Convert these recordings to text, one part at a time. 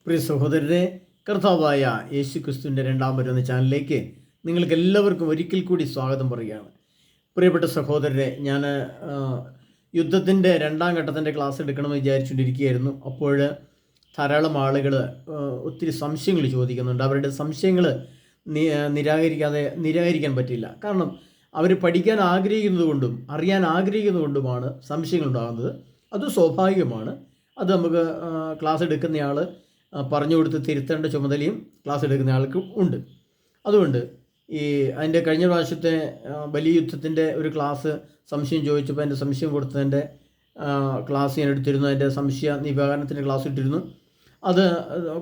പ്രിയ സഹോദരരെ, കർത്താവായ യേശു ക്രിസ്തുവിൻ്റെ രണ്ടാം വരുന്ന ചാനലിലേക്ക് നിങ്ങൾക്ക് എല്ലാവർക്കും ഒരിക്കൽ കൂടി സ്വാഗതം പറയുകയാണ്. പ്രിയപ്പെട്ട സഹോദരരെ, ഞാൻ യുദ്ധത്തിൻ്റെ രണ്ടാം ഘട്ടത്തിൻ്റെ ക്ലാസ് എടുക്കണമെന്ന് വിചാരിച്ചുകൊണ്ടിരിക്കുകയായിരുന്നു. അപ്പോൾ ധാരാളം ആളുകൾ ഒത്തിരി സംശയങ്ങൾ ചോദിക്കുന്നുണ്ട്. അവരുടെ സംശയങ്ങൾ നിരാകരിക്കാൻ പറ്റില്ല. കാരണം അവർ പഠിക്കാൻ ആഗ്രഹിക്കുന്നത് കൊണ്ടും അറിയാൻ ആഗ്രഹിക്കുന്നത് കൊണ്ടുമാണ് സംശയങ്ങൾ ഉണ്ടാകുന്നത്. അത് സ്വാഭാവികമാണ്. അത് നമുക്ക് ക്ലാസ് എടുക്കുന്നയാൾ പറഞ്ഞു കൊടുത്ത് തിരുത്തേണ്ട ചുമതലയും ക്ലാസ് എടുക്കുന്ന ആൾക്ക് ഉണ്ട്. അതുകൊണ്ട് അതിൻ്റെ കഴിഞ്ഞ പ്രാവശ്യത്തെ വലിയ യുദ്ധത്തിൻ്റെ ഒരു ക്ലാസ് സംശയം ചോദിച്ചപ്പോൾ എൻ്റെ സംശയം കൊടുത്തതിൻ്റെ ക്ലാസ് ഞാൻ എടുത്തിരുന്നു. അതിൻ്റെ സംശയ നിവാരണത്തിൻ്റെ ക്ലാസ് ഇട്ടിരുന്നു. അത്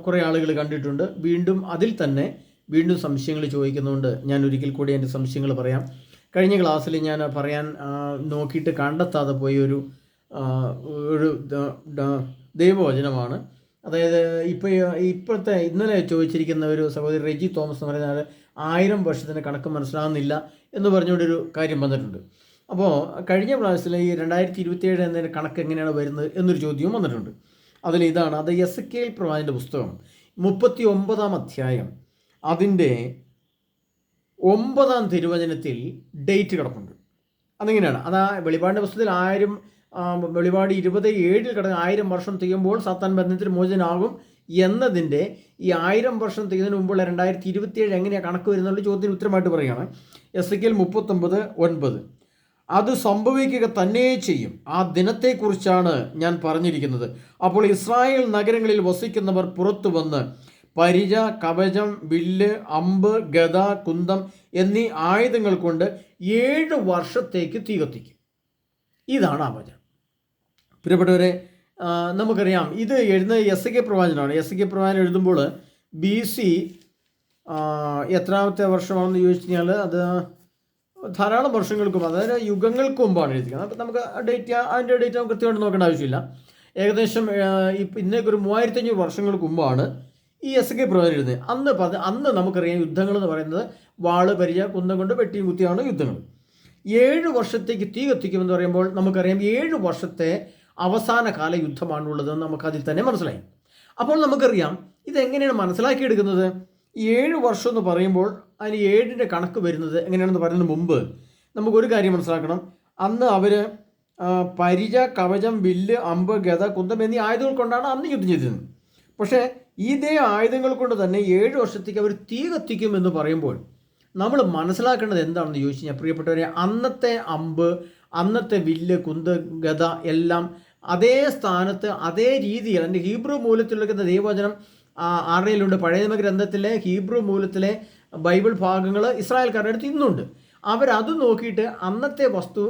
കുറേ ആളുകൾ കണ്ടിട്ടുണ്ട്. വീണ്ടും അതിൽ തന്നെ വീണ്ടും സംശയങ്ങൾ ചോദിക്കുന്നുണ്ട്. ഞാൻ ഒരിക്കൽ കൂടി എൻ്റെ സംശയങ്ങൾ പറയാം. കഴിഞ്ഞ ക്ലാസ്സിൽ ഞാൻ പറയാൻ നോക്കിയിട്ട് കണ്ടെത്താതെ പോയ ഒരു ദൈവവചനമാണ്. അതായത് ഇപ്പോഴത്തെ ഇന്നലെ ചോദിച്ചിരിക്കുന്ന ഒരു സഹോദരി റെജി തോമസ് എന്ന് പറയുന്നത് 1000 വർഷത്തിൻ്റെ കണക്ക് മനസ്സിലാകുന്നില്ല എന്ന് പറഞ്ഞുകൊണ്ടൊരു കാര്യം വന്നിട്ടുണ്ട്. അപ്പോൾ കഴിഞ്ഞ പ്രാവശ്യത്തിൽ ഈ 2027 എന്നതിൻ്റെ കണക്ക് എങ്ങനെയാണ് വരുന്നത് എന്നൊരു ചോദ്യവും വന്നിട്ടുണ്ട്. അതിൽ ഇതാണ്, അത് എസെക്കിയേൽ പ്രവാചകൻ്റെ പുസ്തകം 39-ാം അധ്യായം അതിൻ്റെ 9-ാം തിരുവചനത്തിൽ ഡേറ്റ് കിടപ്പുണ്ട്. അതെങ്ങനെയാണ്? അത് ആ വെളിപാടിൻ്റെ പുസ്തകത്തിൽ വെളിപാട് 27 കിടന്ന് 1000 വർഷം തികയുമ്പോൾ സാത്താൻ ബന്ധനത്തിന് മോചനാകും എന്നതിൻ്റെ ഈ 1000 വർഷം തികയുന്നതിന് മുമ്പുള്ള 2027 എങ്ങനെയാണ് കണക്ക് വരുന്നുള്ള ചോദ്യത്തിന് ഉത്തരമായിട്ട് പറയുകയാണ് എസെക്കിയേൽ 39:9. അത് സംഭവിക്കുക തന്നെ ചെയ്യും. ആ ദിനത്തെക്കുറിച്ചാണ് ഞാൻ പറഞ്ഞിരിക്കുന്നത്. അപ്പോൾ ഇസ്രായേൽ നഗരങ്ങളിൽ വസിക്കുന്നവർ പുറത്തു വന്ന് പരിച, കവചം, വില്ല്, അമ്പ്, ഗദ, കുന്തം എന്നീ ആയുധങ്ങൾ കൊണ്ട് 7 വർഷത്തേക്ക് തീ കത്തിക്കും. ഇതാണ് ആ വചനം. പ്രിയപ്പെട്ടവരെ, നമുക്കറിയാം ഇത് എഴുതുന്നത് എസെക്കിയേൽ പ്രവാചകനാണ്. എസെക്കിയേൽ പ്രവാചകൻ എഴുതുമ്പോൾ BC എത്രാമത്തെ വർഷമാണെന്ന് ചോദിച്ചു കഴിഞ്ഞാൽ അത് ധാരാളം വർഷങ്ങൾക്ക് മുമ്പ്, അതായത് യുഗങ്ങൾക്ക് മുമ്പാണ് എഴുതിക്കുന്നത്. അപ്പം നമുക്ക് അതിൻ്റെ ഡേറ്റ് നമുക്ക് കൃത്യമായിട്ട് നോക്കേണ്ട ആവശ്യമില്ല. ഏകദേശം ഇന്നേക്കൊരു 3500 വർഷങ്ങൾക്ക് മുമ്പാണ് ഈ എസെക്കിയേൽ പ്രവാചകൻ എഴുതുന്നത്. അന്ന് നമുക്കറിയാം യുദ്ധങ്ങൾ എന്ന് പറയുന്നത് വാള്, പരിച, കുന്തം കൊണ്ട് വെട്ടിയും കുത്തിയാണ് യുദ്ധങ്ങൾ. 7 വർഷത്തേക്ക് തീ കത്തിക്കുമെന്ന് പറയുമ്പോൾ നമുക്കറിയാം 7 വർഷത്തെ അവസാന കാല യുദ്ധമാണുള്ളതെന്ന് നമുക്കതിൽ തന്നെ മനസ്സിലായി. അപ്പോൾ നമുക്കറിയാം ഇതെങ്ങനെയാണ് മനസ്സിലാക്കിയെടുക്കുന്നത്. 7 വർഷം എന്ന് പറയുമ്പോൾ അതിന് 7ൻ്റെ കണക്ക് വരുന്നത് എങ്ങനെയാണെന്ന് പറയുന്നതിന് മുമ്പ് നമുക്കൊരു കാര്യം മനസ്സിലാക്കണം. അന്ന് അവർ പരിച, കവചം, വില്ല്, അമ്പ്, ഗദ, കുന്തം എന്നീ ആയുധങ്ങൾ കൊണ്ടാണ് അന്ന് യുദ്ധം ചെയ്തിരുന്നത്. പക്ഷേ ഇതേ ആയുധങ്ങൾ കൊണ്ട് തന്നെ 7 വർഷത്തേക്ക് അവർ തീ കത്തിക്കും എന്ന് പറയുമ്പോൾ നമ്മൾ മനസ്സിലാക്കേണ്ടത് എന്താണെന്ന് ചോദിച്ചു കഴിഞ്ഞാൽ, പ്രിയപ്പെട്ടവരെ, അന്നത്തെ അമ്പ്, അന്നത്തെ വില്ല്, കുന്ത്, ഗദ എല്ലാം അതേ സ്ഥാനത്ത് അതേ രീതിയിൽ എൻ്റെ ഹീബ്രു മൂലത്തിലെടുക്കുന്ന ദൈവവചനം ആറിലുണ്ട്. പഴയ നിയമ ഗ്രന്ഥത്തിലെ ഹീബ്രു മൂലത്തിലെ ബൈബിൾ ഭാഗങ്ങൾ ഇസ്രായേൽക്കാരുടെ അടുത്ത് ഇന്നുണ്ട്. അവരത് നോക്കിയിട്ട് അന്നത്തെ വസ്തു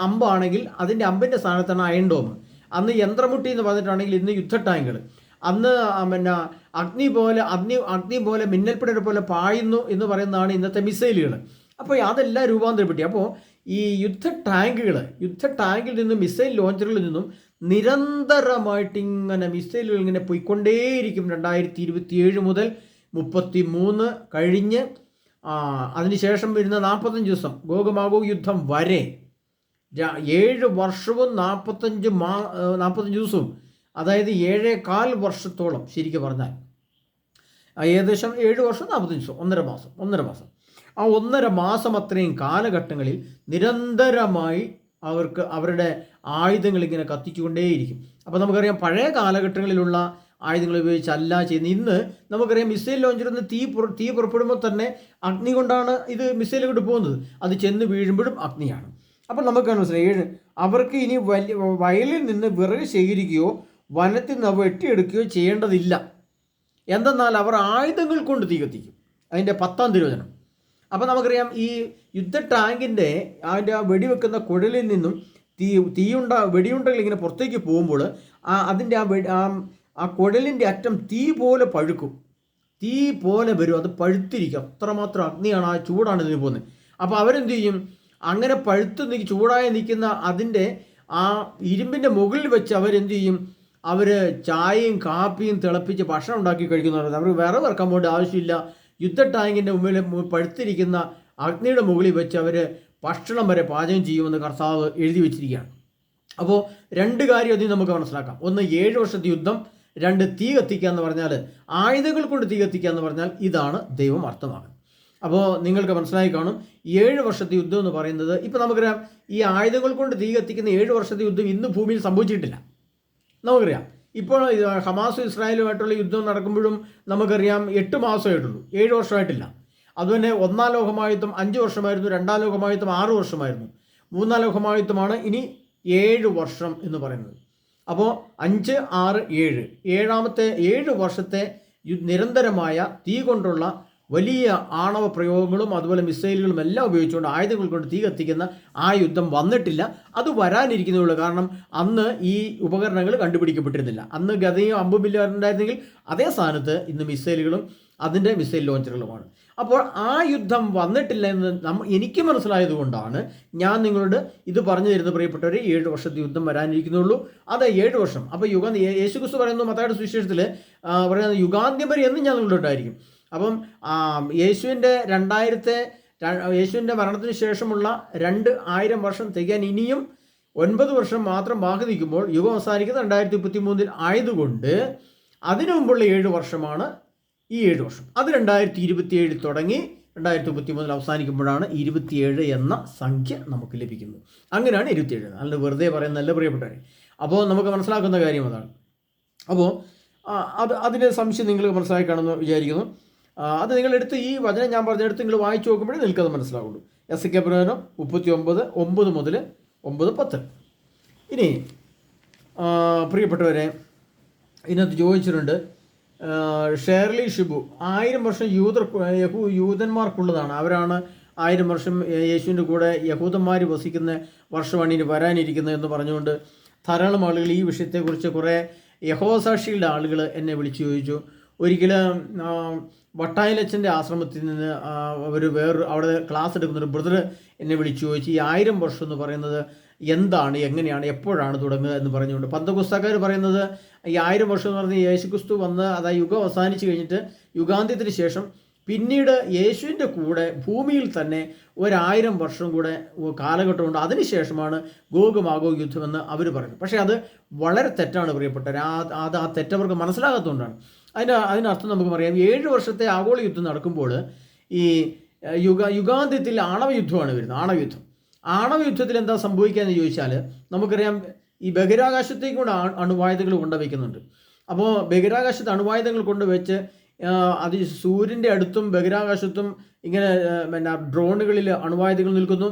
അമ്പാണെങ്കിൽ അതിൻ്റെ അമ്പിൻ്റെ സ്ഥാനത്താണ് അയൺ ഡോം. അന്ന് യന്ത്രമുട്ടി എന്ന് പറഞ്ഞിട്ടാണെങ്കിൽ ഇന്ന് യുദ്ധ ടാങ്കുകൾ. അന്ന് അഗ്നി പോലെ മിന്നൽപ്പിടർ പോലെ പായുന്നു എന്ന് പറയുന്നതാണ് ഇന്നത്തെ മിസൈലുകൾ. അപ്പോൾ അതെല്ലാം രൂപാന്തരപ്പെട്ടി. അപ്പോൾ ഈ യുദ്ധ ടാങ്കിൽ നിന്നും മിസൈൽ ലോഞ്ചറുകളിൽ നിന്നും നിരന്തരമായിട്ട് ഇങ്ങനെ മിസൈലുകൾ ഇങ്ങനെ പോയിക്കൊണ്ടേയിരിക്കും. 2027 മുതൽ 33 കഴിഞ്ഞ് അതിനുശേഷം വരുന്ന 45 ദിവസം ഗോഗ് യുദ്ധം വരെ 7 വർഷവും 45 ദിവസവും, അതായത് 7.25 വർഷത്തോളം ശരിക്കും പറഞ്ഞാൽ ഏകദേശം 7 വർഷം 45 ദിവസം, 1.5 മാസം. ആ 1.5 മാസം അത്രയും കാലഘട്ടങ്ങളിൽ നിരന്തരമായി അവരുടെ ആയുധങ്ങൾ ഇങ്ങനെ കത്തിച്ചുകൊണ്ടേയിരിക്കും. അപ്പോൾ നമുക്കറിയാം പഴയ കാലഘട്ടങ്ങളിലുള്ള ആയുധങ്ങൾ ഉപയോഗിച്ചല്ല ചെയ്യുന്നത്. ഇന്ന് നമുക്കറിയാം മിസൈൽ ലോഞ്ചറിൽ നിന്ന് തീ പുറപ്പെടുമ്പോൾ തന്നെ അഗ്നി കൊണ്ടാണ് ഇത് മിസൈൽ കൊണ്ട് പോകുന്നത്. അത് ചെന്ന് വീഴുമ്പോഴും അഗ്നിയാണ്. അപ്പം നമുക്ക് മനസ്സിലായി അവർക്ക് ഇനി വയലിൽ നിന്ന് വിറക് ശേഖരിക്കുകയോ വനത്തിൽ നിന്ന് വെട്ടിയെടുക്കുകയോ ചെയ്യേണ്ടതില്ല. എന്തെന്നാൽ അവർ ആയുധങ്ങൾ കൊണ്ട് തീ കത്തിക്കും. അതിൻ്റെ 10-ാം തിരുവചനം. അപ്പോൾ നമുക്കറിയാം ഈ യുദ്ധ ടാങ്കിൻ്റെ അതിൻ്റെ വെടിവെക്കുന്ന കുഴലിൽ നിന്നും വെടിയുണ്ടകൾ ഇങ്ങനെ പുറത്തേക്ക് പോകുമ്പോൾ അതിൻ്റെ ആ കുഴലിൻ്റെ അറ്റം തീ പോലെ പഴുക്കും, തീ പോലെ വരും. അത് പഴുത്തിരിക്കും. അത്രമാത്രം അഗ്നിയാണ്, ആ ചൂടാണ് ഇതിന് പോകുന്നത്. അപ്പോൾ അവരെന്ത് ചെയ്യും? അങ്ങനെ ചൂടായി നിൽക്കുന്ന അതിൻ്റെ ആ ഇരുമ്പിൻ്റെ മുകളിൽ വെച്ച് അവരെന്ത് ചെയ്യും? അവർ ചായയും കാപ്പിയും തിളപ്പിച്ച് ഭക്ഷണം ഉണ്ടാക്കി കഴിക്കുന്നവർ. അവർ വിറക് ഇറക്കാൻ പോകേണ്ട ആവശ്യമില്ല. യുദ്ധ ടാങ്കിൻ്റെ മുമ്പിൽ പഴുത്തിരിക്കുന്ന അഗ്നിയുടെ മുകളിൽ വെച്ച് അവർ ഭക്ഷണം വരെ പാചകം ചെയ്യുമെന്ന് കർത്താവ് എഴുതി വെച്ചിരിക്കുകയാണ്. അപ്പോൾ 2 കാര്യം അതിൽ നമുക്ക് മനസ്സിലാക്കാം. ഒന്ന്, 7 വർഷത്തെ യുദ്ധം. രണ്ട് തീ കത്തിക്കുക എന്ന് പറഞ്ഞാൽ, ആയുധങ്ങൾ കൊണ്ട് തീ കത്തിക്കുക എന്ന് പറഞ്ഞാൽ ഇതാണ് ദൈവം അർത്ഥമാക്കുന്നത്. അപ്പോൾ നിങ്ങൾക്ക് മനസ്സിലായി കാണും, 7 വർഷത്തെ യുദ്ധം എന്ന് പറയുന്നത്, ഇപ്പോൾ നമുക്കറിയാം ഈ ആയുധങ്ങൾ കൊണ്ട് തീ കത്തിക്കുന്ന 7 വർഷത്തെ യുദ്ധം ഇന്ന് ഭൂമിയിൽ സംഭവിച്ചിട്ടില്ല. നമുക്കറിയാം ഇപ്പോൾ ഹമാസും ഇസ്രായേലുമായിട്ടുള്ള യുദ്ധം നടക്കുമ്പോഴും നമുക്കറിയാം 8 മാസമായിട്ടുള്ളൂ, 7 വർഷമായിട്ടില്ല. അതുതന്നെ ഒന്നാം ലോകമഹായുദ്ധം 5 വർഷമായിരുന്നു, രണ്ടാം ലോകമഹായുദ്ധം 6 വർഷമായിരുന്നു, മൂന്നാം ലോകമഹായുദ്ധമാണ് ഇനി 7 വർഷം എന്ന് പറയുന്നത്. അപ്പോൾ 5, 6, 7, ഏഴാമത്തെ 7 വർഷത്തെ നിരന്തരമായ തീ കൊണ്ടുള്ള വലിയ ആണവ പ്രയോഗങ്ങളും അതുപോലെ മിസൈലുകളും എല്ലാം ഉപയോഗിച്ചുകൊണ്ട് ആയുധങ്ങൾ കൊണ്ട് തീ കത്തിക്കുന്ന ആ യുദ്ധം വന്നിട്ടില്ല. അത് വരാനിരിക്കുന്നതുള്ളൂ. കാരണം അന്ന് ഈ ഉപകരണങ്ങൾ കണ്ടുപിടിക്കപ്പെട്ടിരുന്നില്ല. അന്ന് ഗതയും അമ്പുമില്ല ഉണ്ടായിരുന്നെങ്കിൽ അതേ സ്ഥാനത്ത് ഇന്ന് മിസൈലുകളും അതിൻ്റെ മിസൈൽ ലോഞ്ചറുകളുമാണ്. അപ്പോൾ ആ യുദ്ധം വന്നിട്ടില്ല എന്ന് എനിക്ക് മനസ്സിലായതുകൊണ്ടാണ് ഞാൻ നിങ്ങളോട് ഇത് പറഞ്ഞു തരുന്ന പ്രിയപ്പെട്ടവരെ. 7 വർഷത്തെ യുദ്ധം വരാനിരിക്കുന്നുള്ളൂ. അത് 7 വർഷം. അപ്പോൾ യേശുക്രിസ്തു പറയുന്നു മത്തായിയുടെ സുവിശേഷത്തിൽ പറയുന്നത് യുഗാന്ത്യം വരെ എന്നും ഞാൻ നിങ്ങളോടായിരിക്കും. അപ്പം യേശുവിൻ്റെ മരണത്തിന് ശേഷമുള്ള 2000 വർഷം തികയാൻ ഇനിയും 9 വർഷം മാത്രം ബാക്കി നിൽക്കുമ്പോൾ യുഗം അവസാനിക്കുന്നത് 2033 ആയതുകൊണ്ട് അതിനു മുമ്പുള്ള 7 വർഷമാണ് ഈ 7 വർഷം. അത് 2027 തുടങ്ങി 2033 അവസാനിക്കുമ്പോഴാണ് 27 എന്ന സംഖ്യ നമുക്ക് ലഭിക്കുന്നത്. അങ്ങനെയാണ് 27. അല്ല വെറുതെ പറയുന്നതല്ല പ്രിയപ്പെട്ടവരെ. അപ്പോൾ നമുക്ക് മനസ്സിലാക്കുന്ന കാര്യം അതാണ്. അപ്പോൾ അതിൻ്റെ സംശയം നിങ്ങൾക്ക് മനസ്സിലാക്കി കാണുമെന്ന് വിചാരിക്കുന്നു. അത് നിങ്ങളെടുത്ത് ഈ വചനം ഞാൻ പറഞ്ഞെടുത്ത് നിങ്ങൾ വായിച്ചു നോക്കുമ്പോഴേ നിങ്ങൾക്കത് മനസ്സിലാവുള്ളൂ. എസ്.കെ. പ്രവചനം 39, 9 മുതൽ 9, 10. ഇനി പ്രിയപ്പെട്ടവരെ, ഇതിനകത്ത് ചോദിച്ചിട്ടുണ്ട് ഷേർലി ഷിബു, 1000 വർഷം യൂതന്മാർക്കുള്ളതാണ്. അവരാണ് 1000 വർഷം യേശുവിൻ്റെ കൂടെ യഹൂദന്മാർ വസിക്കുന്ന വർഷമാണ് ഇനി വരാനിരിക്കുന്നത് എന്ന് പറഞ്ഞുകൊണ്ട് ധാരാളം ആളുകൾ ഈ വിഷയത്തെക്കുറിച്ച് കുറേ യഹോസാക്ഷികളുടെ ആളുകൾ എന്നെ വിളിച്ചു ചോദിച്ചു. ഒരിക്കലും വട്ടായിലച്ചൻ്റെ ആശ്രമത്തിൽ നിന്ന് അവിടെ ക്ലാസ് എടുക്കുന്നൊരു ബ്രദർ എന്നെ വിളിച്ചു ചോദിച്ചു, ഈ 1000 വർഷം എന്ന് പറയുന്നത് എന്താണ്, എങ്ങനെയാണ്, എപ്പോഴാണ് തുടങ്ങുക എന്ന് പറഞ്ഞുകൊണ്ട്. പന്തക്കുസ്തക്കാർ പറയുന്നത് ഈ 1000 വർഷം എന്ന് പറഞ്ഞാൽ യേശുക്രിസ്തു വന്ന് അതായത് യുഗം അവസാനിച്ച് കഴിഞ്ഞിട്ട് യുഗാന്ത്യത്തിന് ശേഷം പിന്നീട് യേശുവിൻ്റെ കൂടെ ഭൂമിയിൽ തന്നെ 1000 വർഷം കൂടെ കാലഘട്ടമുണ്ട്. അതിനുശേഷമാണ് ഗോഗ് മാഗോഗ് യുദ്ധമെന്ന് അവർ പറയുന്നത്. പക്ഷേ അത് വളരെ തെറ്റാണ് പ്രിയപ്പെട്ടവർ. ആ തെറ്റവർക്ക് മനസ്സിലാകാത്തതുകൊണ്ടാണ്. അതിനർത്ഥം നമുക്ക് പറയാം, 7 വർഷത്തെ ആഗോള യുദ്ധം നടക്കുമ്പോൾ ഈ യുഗാന്ത്യത്തിൽ ആണവയുദ്ധമാണ് വരുന്നത്. ആണവയുദ്ധത്തിൽ എന്താ സംഭവിക്കുകയെന്ന് ചോദിച്ചാൽ നമുക്കറിയാം, ഈ ബഹിരാകാശത്തേക്ക് കൂടെ അണുവായുധങ്ങൾ കൊണ്ടുവയ്ക്കുന്നുണ്ട്. അപ്പോൾ ബഹിരാകാശത്ത് അണുവായുധങ്ങൾ കൊണ്ടുവച്ച് അത് സൂര്യൻ്റെ അടുത്തും ബഹിരാകാശത്തും ഇങ്ങനെ ഡ്രോണുകളിൽ അണുവായുധങ്ങൾ നിൽക്കുന്നു.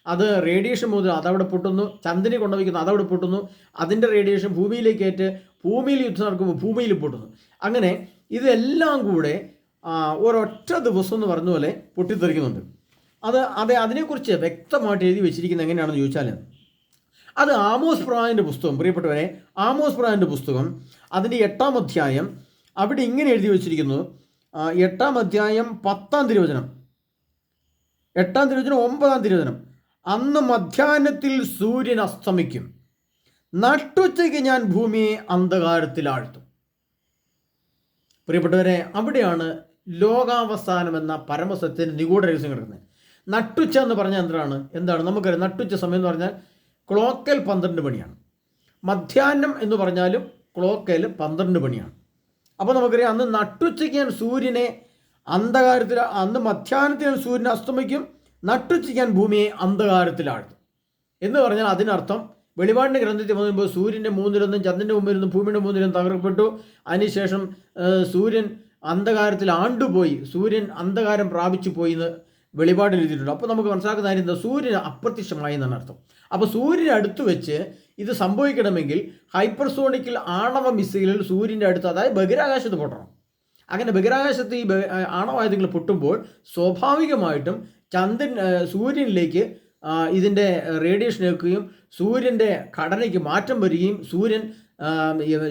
അത് റേഡിയേഷൻ മുതൽ അതവിടെ പൊട്ടുന്നു, ചന്ദ്രനെ കൊണ്ടുവയ്ക്കുന്നു, അതവിടെ പൊട്ടുന്നു, അതിൻ്റെ റേഡിയേഷൻ ഭൂമിയിലേക്ക് ഏറ്റ് ഭൂമിയിൽ യുദ്ധം നടക്കുമ്പോൾ ഭൂമിയിൽ പൊട്ടുന്നു. അങ്ങനെ ഇതെല്ലാം കൂടെ ഒരൊറ്റ ദിവസം എന്ന് പറഞ്ഞ പോലെ പൊട്ടിത്തെറിക്കുന്നുണ്ട്. അതിനെക്കുറിച്ച് വ്യക്തമായിട്ട് എഴുതി വെച്ചിരിക്കുന്നത് എങ്ങനെയാണെന്ന് ചോദിച്ചാൽ, അത് ആമോസ് പ്രവാചകൻ്റെ പുസ്തകം, പ്രിയപ്പെട്ടവരെ, ആമോസ് പ്രവാചകൻ്റെ പുസ്തകം അതിൻ്റെ 8-ാം അധ്യായം, അവിടെ ഇങ്ങനെ എഴുതി വെച്ചിരിക്കുന്നു. 8-ാം അധ്യായം 10-ാം തിരുവചനം, 8-ാം തിരുവചനം 9-ാം തിരുവചനം, അന്ന് മധ്യാഹ്നത്തിൽ സൂര്യൻ അസ്തമിക്കും, നട്ടുച്ചയ്ക്ക് ഞാൻ ഭൂമിയെ അന്ധകാരത്തിലാഴ്ത്തും. പ്രിയപ്പെട്ടവരെ, അവിടെയാണ് ലോകാവസാനം എന്ന പരമസത്യത്തിന് നിഗൂഢ രഹസ്യം കിടക്കുന്നത്. നട്ടുച്ച എന്ന് പറഞ്ഞാൽ എന്താണ് നമുക്കറിയാം. നട്ടുച്ച സമയം എന്ന് പറഞ്ഞാൽ ക്ലോക്കൽ 12 മണിയാണ്. മധ്യാഹ്നം എന്ന് പറഞ്ഞാലും ക്ലോക്കൽ 12 മണിയാണ്. അപ്പോൾ നമുക്കറിയാം, അന്ന് നട്ടുച്ചയ്ക്ക് ഞാൻ സൂര്യനെ അന്ധകാരത്തിൽ, അന്ന് മധ്യാഹ്നത്തിൽ സൂര്യനെ അസ്തമിക്കും, നട്ടുച്ചയ്ക്ക് ഞാൻ ഭൂമിയെ അന്ധകാരത്തിലാഴ്ത്തും എന്ന് പറഞ്ഞാൽ അതിനർത്ഥം വെളിപാടിൻ്റെ ഗ്രന്ഥത്തിൽ വന്നുമ്പോൾ സൂര്യൻ്റെ 3-1, ചന്ദ്രൻ്റെ 3-1, ഭൂമിയുടെ 3-1 തകർക്കപ്പെട്ടു. അതിനുശേഷം സൂര്യൻ അന്ധകാരത്തിൽ ആണ്ടുപോയി, സൂര്യൻ അന്ധകാരം പ്രാപിച്ചു പോയി എന്ന് വെളിപാടിൽ എഴുതിയിട്ടുണ്ട്. അപ്പോൾ നമുക്ക് മനസ്സിലാക്കുന്ന കാര്യം എന്താ, സൂര്യൻ അപ്രത്യക്ഷമായി എന്നാണ് അർത്ഥം. അപ്പോൾ സൂര്യനെ അടുത്ത് വെച്ച് ഇത് സംഭവിക്കണമെങ്കിൽ ഹൈപ്പർസോണിക്കൽ ആണവ മിസൈലുകൾ സൂര്യൻ്റെ അടുത്ത്, അതായത് ബഹിരാകാശത്ത് പൊട്ടണം. അങ്ങനെ ബഹിരാകാശത്ത് ഈ ആണവായുധങ്ങൾ പൊട്ടുമ്പോൾ സ്വാഭാവികമായിട്ടും സൂര്യനിലേക്ക് ഇതിൻ്റെ റേഡിയേഷൻ ഏൽക്കുകയും സൂര്യൻ്റെ ഘടനയ്ക്ക് മാറ്റം വരികയും സൂര്യൻ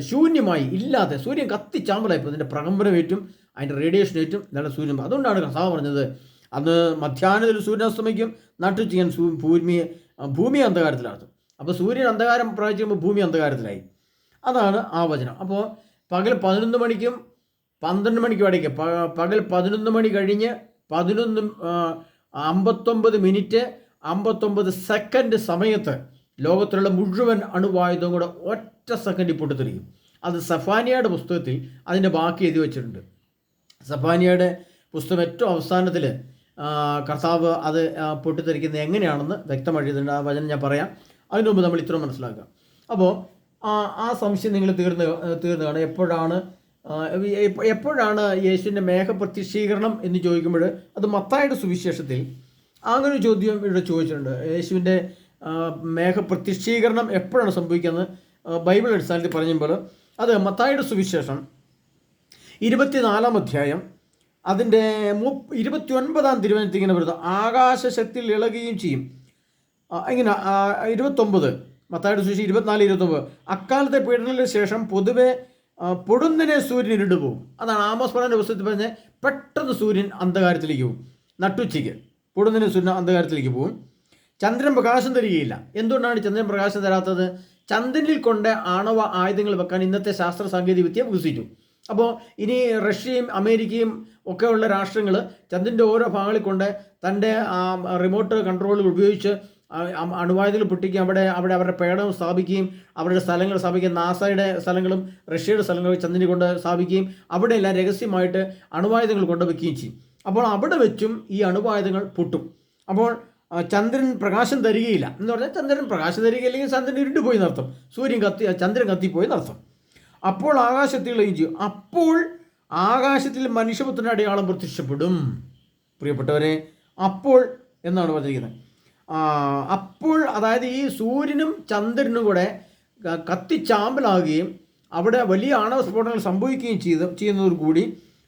ശൂന്യമായി ഇല്ലാതെ സൂര്യൻ കത്തിച്ചാമ്പലായിപ്പോൾ ഇതിൻ്റെ പ്രകമ്പനമേറ്റും അതിൻ്റെ റേഡിയേഷനേറ്റും നല്ല സൂര്യൻ. അതുകൊണ്ടാണ് കർത്താവ് പറഞ്ഞത്, അന്ന് മധ്യാഹ്നത്തിൽ സൂര്യൻ അസ്തമിക്കും, നട്ടുച്ച ഞാൻ ഭൂമി അന്ധകാരത്തിലാഴ്ത്തും. അപ്പോൾ സൂര്യൻ അന്ധകാരം പ്രാപിക്കുമ്പോൾ ഭൂമി അന്ധകാരത്തിലായി. അതാണ് ആ വചനം. അപ്പോൾ പകൽ 11 മണിക്കും 12 മണിക്കും ഇടയ്ക്ക്, പകൽ 11 മണി കഴിഞ്ഞ് 11:59 മിനിറ്റ് 59 സെക്കൻഡ് സമയത്ത് ലോകത്തിലുള്ള മുഴുവൻ അണുവായുധവും കൂടെ ഒറ്റ സെക്കൻഡിൽ പൊട്ടിത്തെറിക്കും. അത് സഫാനിയയുടെ പുസ്തകത്തിൽ അതിൻ്റെ ബാക്കി എഴുതി വച്ചിട്ടുണ്ട്. സഫാനിയയുടെ പുസ്തകം ഏറ്റവും അവസാനത്തിൽ കർത്താവ് അത് പൊട്ടിത്തെറിക്കുന്നത് എങ്ങനെയാണെന്ന് വ്യക്തമായിട്ട് എഴുതിയിട്ടുണ്ട്. ആ വചനം ഞാൻ പറയാം. അതിനു മുമ്പ് നമ്മൾ ഇത്ര മനസ്സിലാക്കുക. അപ്പോൾ ആ സംശയം നിങ്ങൾ തീർന്നതാണ്. എപ്പോഴാണ് യേശുവിൻ്റെ മേഘപ്രത്യക്ഷീകരണം എന്ന് ചോദിക്കുമ്പോൾ അത് മത്തായിയുടെ സുവിശേഷത്തിൽ അങ്ങനെ ഒരു ചോദ്യം ഇവിടെ ചോദിച്ചിട്ടുണ്ട്. യേശുവിൻ്റെ മേഘപ്രത്യക്ഷീകരണം എപ്പോഴാണ് സംഭവിക്കുന്നത് ബൈബിൾ അടിസ്ഥാനത്തിൽ പറയുമ്പോൾ അത് മത്തായിയുടെ സുവിശേഷം 24-ാം അധ്യായം അതിൻ്റെ 29-ാം തിരുവചനത്തിൽ ഇങ്ങനെ വരുന്നത്, ആകാശശക്തിയിൽ ഇളകുകയും ചെയ്യും. ഇങ്ങനെ 29 മത്തായിയുടെ സുവിശേഷം 24-29, അക്കാലത്തെ പീഡനത്തിന് ശേഷം പൊതുവെ പൊടുന്നനെ സൂര്യൻ ഇരുണ്ടു പോകും. അതാണ് ആമോസ് പ്രവാചകന്റെ പുസ്തകത്തിൽ പറഞ്ഞ് പെട്ടെന്ന് സൂര്യൻ അന്ധകാരത്തിലേക്ക് പോകും. നട്ടുച്ചയ്ക്ക് പൊടുന്നനെ സൂര്യൻ അന്ധകാരത്തിലേക്ക് പോകും. ചന്ദ്രൻ പ്രകാശം തരികയില്ല. എന്തുകൊണ്ടാണ് ചന്ദ്രൻ പ്രകാശം തരാത്തത്? ചന്ദ്രനിൽ കൊണ്ട് ആണവ ആയുധങ്ങൾ വെക്കാൻ ഇന്നത്തെ ശാസ്ത്ര സാങ്കേതിക വിദ്യ വികസിച്ചു. അപ്പോൾ ഇനി റഷ്യയും അമേരിക്കയും ഒക്കെ ഉള്ള രാഷ്ട്രങ്ങൾ ചന്ദ്രൻ്റെ ഓരോ ഭാഗങ്ങളിൽ കൊണ്ട് തൻ്റെ റിമോട്ട് കൺട്രോളുകൾ ഉപയോഗിച്ച് അണുവായുധങ്ങൾ പൊട്ടിക്കുകയും അവിടെ അവരുടെ പേടകം സ്ഥാപിക്കുകയും അവരുടെ സ്ഥലങ്ങൾ സ്ഥാപിക്കുകയും നാസയുടെ സ്ഥലങ്ങളും റഷ്യയുടെ സ്ഥലങ്ങളും ചന്ദ്രനെ കൊണ്ട് സ്ഥാപിക്കുകയും അവിടെയെല്ലാം രഹസ്യമായിട്ട് അണുവായുധങ്ങൾ കൊണ്ടുവയ്ക്കുകയും ചെയ്യും. അപ്പോൾ അവിടെ വെച്ചും ഈ അണുവായുധങ്ങൾ പൊട്ടും. അപ്പോൾ ചന്ദ്രൻ പ്രകാശം തരികയില്ല എന്ന് പറഞ്ഞാൽ ചന്ദ്രൻ പ്രകാശം തരികയില്ലെങ്കിൽ ചന്ദ്രൻ ഇരുണ്ടുപോയി എന്നർത്ഥം, ചന്ദ്രൻ കത്തിപ്പോയി എന്നർത്ഥം. അപ്പോൾ ആകാശത്തിളയും ചെയ്യും. അപ്പോൾ ആകാശത്തിൽ മനുഷ്യപുത്രൻ്റെ അടയാളം പ്രത്യക്ഷപ്പെടും. പ്രിയപ്പെട്ടവരെ, അപ്പോൾ എന്നാണ് പറഞ്ഞിരിക്കുന്നത്. അപ്പോൾ അതായത് ഈ സൂര്യനും ചന്ദ്രനും കൂടെ കത്തിച്ചാമ്പലാകുകയും അവിടെ വലിയ ആണവ സ്ഫോടനങ്ങൾ സംഭവിക്കുകയും ചെയ്യുന്നതോടുകൂടി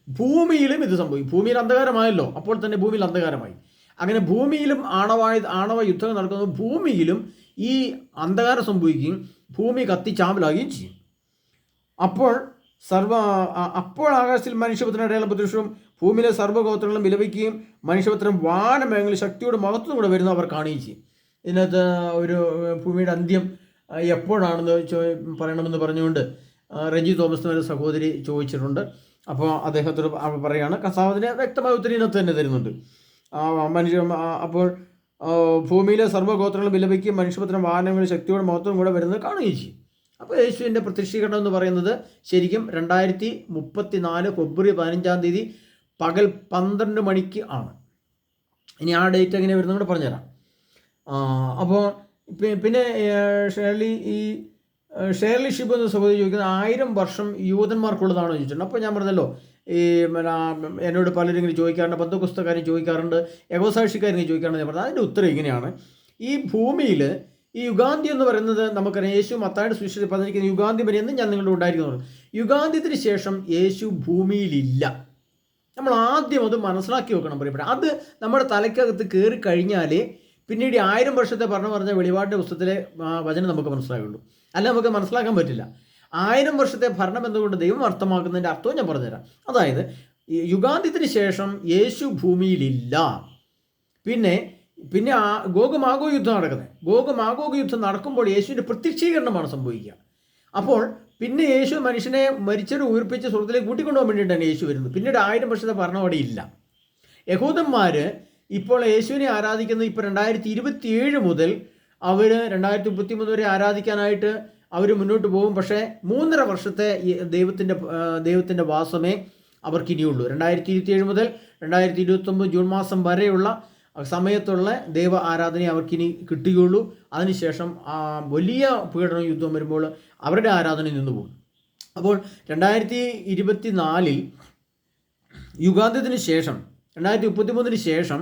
ഭൂമിയിലും ഇത് സംഭവിക്കും. ഭൂമിയിൽ അന്ധകാരമായല്ലോ, അപ്പോൾ തന്നെ ഭൂമിയിൽ അന്ധകാരമായി. അങ്ങനെ ഭൂമിയിലും ആണവ യുദ്ധങ്ങൾ നടക്കുന്നത് ഭൂമിയിലും ഈ അന്ധകാരം സംഭവിക്കുകയും ഭൂമി കത്തിച്ചാമ്പലാകുകയും ചെയ്യും. അപ്പോൾ ആകാശത്തിൽ മനുഷ്യപുത്രൻ അടയാളം പ്രത്യക്ഷവും ഭൂമിയിലെ സർവ്വഗോത്രങ്ങളും വിലപിക്കുകയും മനുഷ്യപുത്രൻ വാനമേഖലയിൽ ശക്തിയോട് മഹത്വം കൂടെ വരുന്ന അവർ കാണുകയും ചെയ്യും. ഇതിനകത്ത് ഒരു ഭൂമിയുടെ അന്ത്യം എപ്പോഴാണെന്ന് പറയണമെന്ന് പറഞ്ഞുകൊണ്ട് റെജി തോമസ് എന്ന സഹോദരി ചോദിച്ചിട്ടുണ്ട്. അപ്പോൾ അദ്ദേഹത്തോട് പറയുകയാണ്, കർത്താവിന് വ്യക്തമായ ഉത്തരം ഇതിനകത്ത് തന്നെ തരുന്നുണ്ട്. അപ്പോൾ ഭൂമിയിലെ സർവ്വഗോത്രങ്ങളും വിലപിക്കുകയും മനുഷ്യപുത്രൻ വാനമേഖലയിൽ ശക്തിയോട് മഹത്വം കൂടെ വരുന്നത് കാണുകയും ചെയ്യും. അപ്പോൾ യേശുവിൻ്റെ പ്രത്യക്ഷീകരണം എന്ന് പറയുന്നത് ശരിക്കും 2034 ഫെബ്രുവരി 15-ാം തീയതി പകൽ 12 മണിക്ക് ആണ്. ഇനി ആ ഡേറ്റ് എങ്ങനെ വരുന്നത് കൂടെ പറഞ്ഞുതരാം. അപ്പോൾ പിന്നെ ഷേർലി ഷിബു എന്ന സഹോദരി ചോദിക്കുന്നത് 1000 വർഷം യൂതന്മാർക്കുള്ളതാണോ ചോദിച്ചിട്ടുണ്ട്. അപ്പോൾ ഞാൻ പറഞ്ഞല്ലോ, എന്നോട് പലരും ഇങ്ങനെ ചോദിക്കാറുണ്ട്, പെന്തക്കോസ്തക്കാരും ചോദിക്കാറുണ്ട്, യഹോവസാക്ഷിക്കാരും ചോദിക്കാറുണ്ട്. ഞാൻ പറഞ്ഞത് അതിൻ്റെ ഉത്തരം ഇങ്ങനെയാണ്. ഈ ഭൂമിയിൽ ഈ യുഗാന്തി എന്ന് പറയുന്നത് നമുക്കറിയാം. യേശു മത്തായിയുടെ സുവിശേഷത്തിൽ പറഞ്ഞിരിക്കുന്ന യുഗാന്തി വരെയെന്നും ഞാൻ നിങ്ങളുടെ ഉണ്ടായിരിക്കുന്നു. യുഗാന്ത്യത്തിന് ശേഷം യേശു ഭൂമിയിലില്ല. നമ്മൾ ആദ്യം അത് മനസ്സിലാക്കി വെക്കണം. പറയപ്പെടുക അത് നമ്മുടെ തലയ്ക്കകത്ത് കയറി കഴിഞ്ഞാലേ പിന്നീട് 1000 വർഷത്തെ പറഞ്ഞ വെളിപാടിൻ്റെ പുസ്തകത്തിലെ വചനം നമുക്ക് മനസ്സിലാകുള്ളൂ. അല്ല നമുക്ക് മനസ്സിലാക്കാൻ പറ്റില്ല. 1000 വർഷത്തെ ഭരണം എന്തുകൊണ്ട് ദൈവം അർത്ഥമാക്കുന്നതിൻ്റെ അർത്ഥവും ഞാൻ പറഞ്ഞുതരാം. അതായത് യുഗാന്ത്യത്തിന് ശേഷം യേശു ഭൂമിയിലില്ല. പിന്നെ ഗോഗമാഗോ യുദ്ധം നടക്കുന്നത്. ഗോഗമാഗോഗ് യുദ്ധം നടക്കുമ്പോൾ യേശുവിൻ്റെ പ്രത്യക്ഷീകരണമാണ് സംഭവിക്കുക. അപ്പോൾ പിന്നെ യേശു മനുഷ്യനെ മരിച്ചവരെ ഉയർപ്പിച്ച് സ്വർഗ്ഗത്തിലേക്ക് കൂട്ടിക്കൊണ്ടുപോകാൻ വേണ്ടിയിട്ടാണ് യേശു വരുന്നത്. പിന്നീട് 1000 വർഷത്തെ ഭരണം അവിടെ ഇല്ല. യഹൂദന്മാർ ഇപ്പോൾ യേശുവിനെ ആരാധിക്കുന്നത് ഇപ്പോൾ 2027 മുതൽ അവർ 2033 വരെ ആരാധിക്കാനായിട്ട് അവർ മുന്നോട്ട് പോകും. പക്ഷേ 3.5 വർഷത്തെ ദൈവത്തിൻ്റെ വാസമേ അവർക്കിനിയുള്ളൂ. 2027 മുതൽ 2029 ജൂൺ മാസം വരെയുള്ള സമയത്തുള്ള ദൈവ ആരാധന അവർക്കിനി കിട്ടുകയുള്ളൂ. അതിനുശേഷം വലിയ പീഡനം യുദ്ധം വരുമ്പോൾ അവരുടെ ആരാധന നിന്നു പോകും. അപ്പോൾ 2024 യുഗാന്ത്യത്തിന് ശേഷം 2033 ശേഷം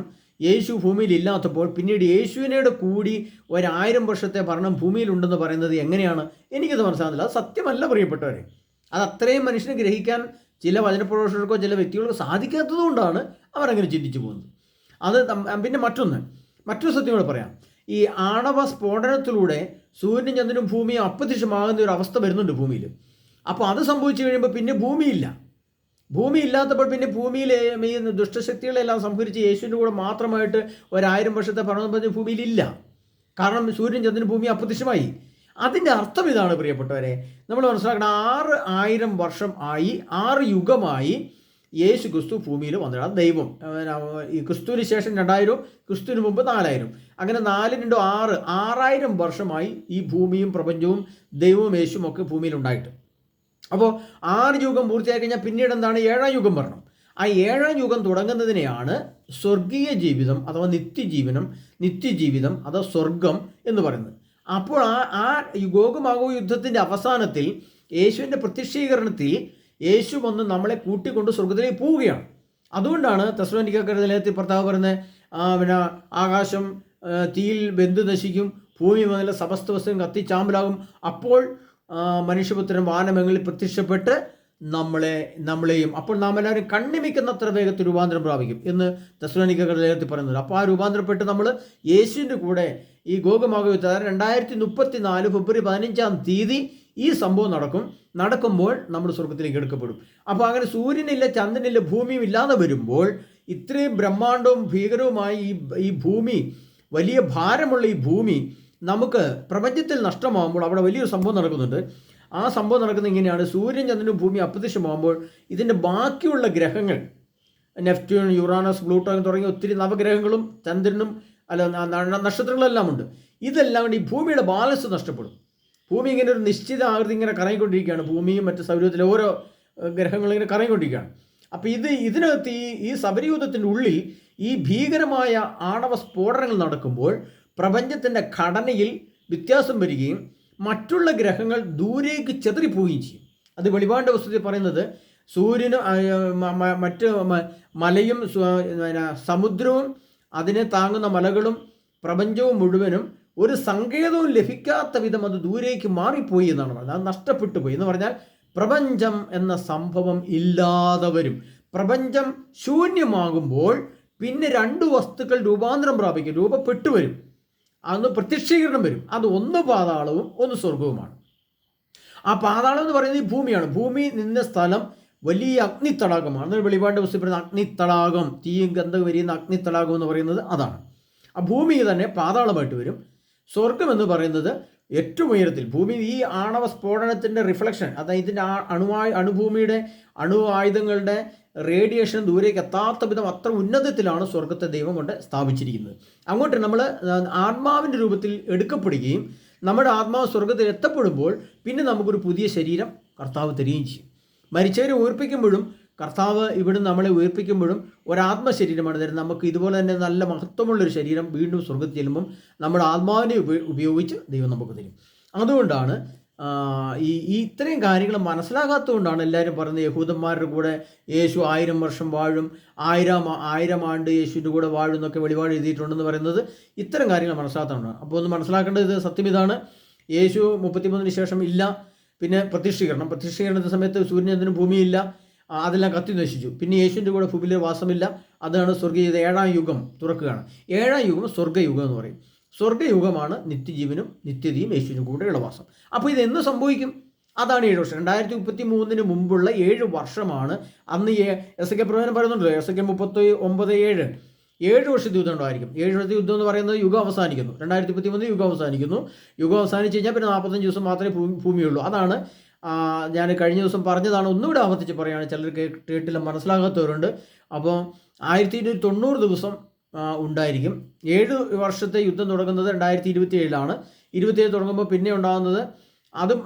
യേശു ഭൂമിയിൽ ഇല്ലാത്തപ്പോൾ പിന്നീട് യേശുവിനോട് കൂടി 1000 വർഷത്തെ ഭരണം ഭൂമിയിലുണ്ടെന്ന് പറയുന്നത് എങ്ങനെയാണ്? എനിക്കത് മനസ്സിലാകുന്നില്ല. അത് സത്യമല്ല പ്രിയപ്പെട്ടവരെ. അത് അത്രയും മനുഷ്യനെ ഗ്രഹിക്കാൻ ചില വചനപ്രഭാഷകർക്കോ ചില വ്യക്തികൾക്കോ സാധിക്കാത്തത് കൊണ്ടാണ് അവരങ്ങനെ ചിന്തിച്ചു പോകുന്നത്. അത് പിന്നെ മറ്റൊരു സത്യം കൂടെ പറയാം. ഈ ആണവ സ്ഫോടനത്തിലൂടെ സൂര്യനും ചന്ദ്രനും ഭൂമിയും അപ്രത്യക്ഷമാകുന്ന ഒരു അവസ്ഥ വരുന്നുണ്ട് ഭൂമിയിൽ. അപ്പോൾ അത് സംഭവിച്ചു കഴിയുമ്പോൾ പിന്നെ ഭൂമിയില്ല. ഭൂമി ഇല്ലാത്തപ്പോൾ പിന്നെ ഭൂമിയിലെ ഈ ദുഷ്ടശക്തികളെല്ലാം സംഹരിച്ച് യേശുവിൻ്റെ കൂടെ മാത്രമായിട്ട് 1000 വർഷത്തെ ഭരണം പറഞ്ഞ ഭൂമിയിലില്ല. കാരണം സൂര്യൻ ചന്ദ്രനും ഭൂമി അപ്രത്യക്ഷമായി. അതിൻ്റെ അർത്ഥം ഇതാണ് പ്രിയപ്പെട്ടവരെ, നമ്മൾ മനസ്സിലാക്കണം. 6000 വർഷം ആയി, 6 യുഗമായി യേശു ക്രിസ്തു ഭൂമിയിൽ വന്നിട്ട്. അത് ദൈവം ഈ ക്രിസ്തുവിന് ശേഷം 2000, ക്രിസ്തുവിന് മുമ്പ് 4000, അങ്ങനെ 4 × 6 6000 വർഷമായി ഈ ഭൂമിയും പ്രപഞ്ചവും ദൈവവും യേശുവും ഒക്കെ ഭൂമിയിലുണ്ടായിട്ട്. അപ്പോൾ 6 യുഗം പൂർത്തിയായി കഴിഞ്ഞാൽ പിന്നീട് എന്താണ്? 7-ാം യുഗം വരണം. ആ 7-ാം യുഗം തുടങ്ങുന്നതിനെയാണ് സ്വർഗീയ ജീവിതം അഥവാ നിത്യജീവിതം അഥവാ സ്വർഗം എന്ന് പറയുന്നത്. അപ്പോൾ ആ ഗോഗുമാഗോഗ് യുദ്ധത്തിൻ്റെ അവസാനത്തിൽ യേശുവിൻ്റെ പ്രത്യക്ഷീകരണത്തിൽ യേശു വന്ന് നമ്മളെ കൂട്ടിക്കൊണ്ട് സ്വർഗത്തിലേക്ക് പോവുകയാണ്. അതുകൊണ്ടാണ് തെസ്സലോനിക്കക്കാരുടെ ലേഖനത്തിൽ ഭർത്താവ് പറയുന്നത്, പിന്നെ ആകാശം തീയിൽ വെന്ത് നശിക്കും, ഭൂമി മുതൽ സമസ്ത വസ്തുവും കത്തിച്ചാമ്പലാകും, അപ്പോൾ മനുഷ്യപുത്രൻ വാനമെങ്ങളിൽ പ്രത്യക്ഷപ്പെട്ട് നമ്മളെയും അപ്പോൾ നാം എല്ലാവരും കണ്ണിമിക്കുന്നത്ര വേഗത്തിൽ രൂപാന്തരം പ്രാപിക്കും എന്ന് തെസ്സലോനിക്കക്കാരുടെ ലേഖനത്തിൽ പറയുന്നത്. അപ്പോൾ ആ രൂപാന്തരപ്പെട്ട് നമ്മൾ യേശുവിൻ്റെ കൂടെ ഈ ഗോഗുമാഗോഗ് യുദ്ധം 2034 ഫെബ്രുവരി 15-ാം തീയതി ഈ സംഭവം നടക്കുമ്പോൾ നമ്മൾ സ്വർഗത്തിലേക്ക് എടുക്കപ്പെടും. അപ്പോൾ അങ്ങനെ സൂര്യനില്ല, ചന്ദ്രനില്ല, ഭൂമിയും ഇല്ലാതെ വരുമ്പോൾ ഇത്രയും ബ്രഹ്മാണ്ടവും ഭീകരവുമായി ഈ ഭൂമി, വലിയ ഭാരമുള്ള ഈ ഭൂമി നമുക്ക് പ്രപഞ്ചത്തിൽ നഷ്ടമാകുമ്പോൾ അവിടെ വലിയൊരു സംഭവം നടക്കുന്നുണ്ട്. ആ സംഭവം നടക്കുന്നത് ഇങ്ങനെയാണ്: സൂര്യൻ, ചന്ദ്രനും ഭൂമി അപ്രത്യക്ഷമാകുമ്പോൾ ഇതിൻ്റെ ബാക്കിയുള്ള ഗ്രഹങ്ങൾ, നെപ്റ്റ്യൂൺ, യുറാനസ്, പ്ലൂട്ടോ തുടങ്ങിയ ഒത്തിരി നവഗ്രഹങ്ങളും ചന്ദ്രനും നക്ഷത്രങ്ങളെല്ലാം ഉണ്ട്. ഇതെല്ലാം കൊണ്ട് ഈ ഭൂമിയുടെ ബാലൻസ് നഷ്ടപ്പെടും. ഭൂമി ഇങ്ങനെ ഒരു നിശ്ചിത ആകൃതി ഇങ്ങനെ കറങ്ങിക്കൊണ്ടിരിക്കുകയാണ്. ഭൂമിയും മറ്റ് സൗരത്തിലെ ഓരോ ഗ്രഹങ്ങളും ഇങ്ങനെ കറങ്ങിക്കൊണ്ടിരിക്കുകയാണ്. അപ്പോൾ ഇതിനകത്ത് ഈ സൗരയൂഥത്തിൻ്റെ ഉള്ളിൽ ഈ ഭീകരമായ ആണവ സ്ഫോടനങ്ങൾ നടക്കുമ്പോൾ പ്രപഞ്ചത്തിൻ്റെ ഘടനയിൽ വ്യത്യാസം വരികയും മറ്റുള്ള ഗ്രഹങ്ങൾ ദൂരേക്ക് ചെതറിപ്പോവുകയും ചെയ്യും. അത് വെളിപാടിൻ്റെ പുസ്തകത്തിൽ പറയുന്നത് സൂര്യനും മറ്റ് മലയും സമുദ്രവും അതിനെ താങ്ങുന്ന മലകളും പ്രപഞ്ചവും മുഴുവനും ഒരു സങ്കേതവും ലഭിക്കാത്ത വിധം അത് ദൂരേക്ക് മാറിപ്പോയി എന്നാണ് പറഞ്ഞത്. അത് നഷ്ടപ്പെട്ടു പോയി എന്ന് പറഞ്ഞാൽ പ്രപഞ്ചം എന്ന സംഭവം ഇല്ലാതെ വരും. പ്രപഞ്ചം ശൂന്യമാകുമ്പോൾ പിന്നെ 2 വസ്തുക്കൾ രൂപാന്തരം പ്രാപിക്കും, രൂപപ്പെട്ടു വരും. അന്ന് പ്രത്യക്ഷീകരണം വരും. അത് ഒന്ന് പാതാളവും ഒന്ന് സ്വർഗവുമാണ്. ആ പാതാളം എന്ന് പറയുന്നത് ഈ ഭൂമിയാണ്. ഭൂമി നിന്ന സ്ഥലം വലിയ അഗ്നിത്തടാകമാണ്. അന്ന് വെളിപാടിൻ്റെ പുസ്തകത്തിൽ പറയുന്ന അഗ്നിത്തടാകം, തീയും ഗന്ധം വരിയുന്ന അഗ്നിത്തടാകം എന്ന് പറയുന്നത് അതാണ്. ആ ഭൂമി തന്നെ പാതാളമായിട്ട് വരും. സ്വർഗം എന്ന് പറയുന്നത് ഏറ്റവും ഉയരത്തിൽ, ഭൂമി ഈ ആണവ സ്ഫോടനത്തിൻ്റെ റിഫ്ലക്ഷൻ, അതായത് ഇതിൻ്റെ അണുഭൂമിയുടെ ആയുധങ്ങളുടെ റേഡിയേഷൻ ദൂരേക്ക് എത്താത്ത വിധം അത്ര ഉന്നതത്തിലാണ് സ്വർഗത്തെ ദൈവം കൊണ്ട് സ്ഥാപിച്ചിരിക്കുന്നത്. അങ്ങോട്ട് നമ്മൾ ആത്മാവിൻ്റെ രൂപത്തിൽ എടുക്കപ്പെടുകയും നമ്മുടെ ആത്മാവ് സ്വർഗത്തിൽ എത്തപ്പെടുമ്പോൾ പിന്നെ നമുക്കൊരു പുതിയ ശരീരം കർത്താവ് തരികയും ചെയ്യും. മരിച്ചവരെ ഉയർപ്പിക്കുമ്പോഴും കർത്താവ് ഇവിടുന്ന് നമ്മളെ ഉയർപ്പിക്കുമ്പോഴും ഒരാത്മശരീരമാണ് തരുന്നത്. നമുക്ക് ഇതുപോലെ തന്നെ നല്ല മഹത്വമുള്ളൊരു ശരീരം വീണ്ടും സ്വർഗത്തിൽ ചെല്ലുമ്പം നമ്മുടെ ആത്മാവിനെ ഉപയോഗിച്ച് ദൈവം നമുക്ക് തരും. അതുകൊണ്ടാണ് ഈ ഇത്രയും കാര്യങ്ങൾ മനസ്സിലാകാത്തതുകൊണ്ടാണ് എല്ലാവരും പറയുന്നത് യഹൂദന്മാരുടെ കൂടെ യേശു 1000 വർഷം വാഴും, 1000 ആണ്ട് യേശുവിൻ്റെ കൂടെ വാഴും എന്നൊക്കെ വെളിപാട് എഴുതിയിട്ടുണ്ടെന്ന് പറയുന്നത് ഇത്തരം കാര്യങ്ങൾ മനസ്സിലാക്കാത്തതുകൊണ്ടാണ്. അപ്പോൾ ഒന്ന് മനസ്സിലാക്കേണ്ടത് സത്യം ഇതാണ്: യേശു 33 ശേഷം ഇല്ല. പിന്നെ പ്രത്യക്ഷീകരണത്തിൻ്റെ സമയത്ത് സൂര്യചന്ദ്രനും ഭൂമിയില്ല, അതെല്ലാം കത്തി നശിച്ചു. പിന്നെ യേശുവിൻ്റെ കൂടെ ഭൂമിയിൽ വാസമില്ല. അതാണ് സ്വർഗീയത. 7-ാം യുഗം തുറക്കുകയാണ്. 7-ാം യുഗം സ്വർഗ്ഗയുഗം എന്ന് പറയും. സ്വർഗ്ഗയുഗമാണ് നിത്യജീവനും നിത്യതയും യേശുവിനും കൂടെയുള്ള വാസം. അപ്പോൾ ഇതെന്ന് സംഭവിക്കും? അതാണ് 7 വർഷം. 2033 മുമ്പുള്ള 7 വർഷമാണ്. അന്ന് എസെക്കിയേൽ പ്രവചനം പറയുന്നുണ്ട്, എസെക്കിയേൽ 39:7 7 വർഷത്തെ യുദ്ധം ഉണ്ടായിരിക്കും. 7 വർഷത്തെ യുദ്ധം എന്ന് പറയുന്നത് യുഗം അവസാനിക്കുന്നു. 2033 യുഗം അവസാനിക്കുന്നു. യുഗം അവസാനിച്ച് കഴിഞ്ഞാൽ പിന്നെ 45 ദിവസം മാത്രമേ ഭൂമിയുള്ളൂ. അതാണ് ഞാൻ കഴിഞ്ഞ ദിവസം പറഞ്ഞതാണ്, ഒന്നുകൂടെ ആവർത്തിച്ച് പറയുകയാണ്. ചിലർ കേട്ടില്ല, മനസ്സിലാകാത്തവരുണ്ട്. അപ്പോൾ 1290 ദിവസം ഉണ്ടായിരിക്കും. 7 വർഷത്തെ യുദ്ധം തുടങ്ങുന്നത് 2027 27 തുടങ്ങുമ്പോൾ പിന്നെ ഉണ്ടാകുന്നത് അതും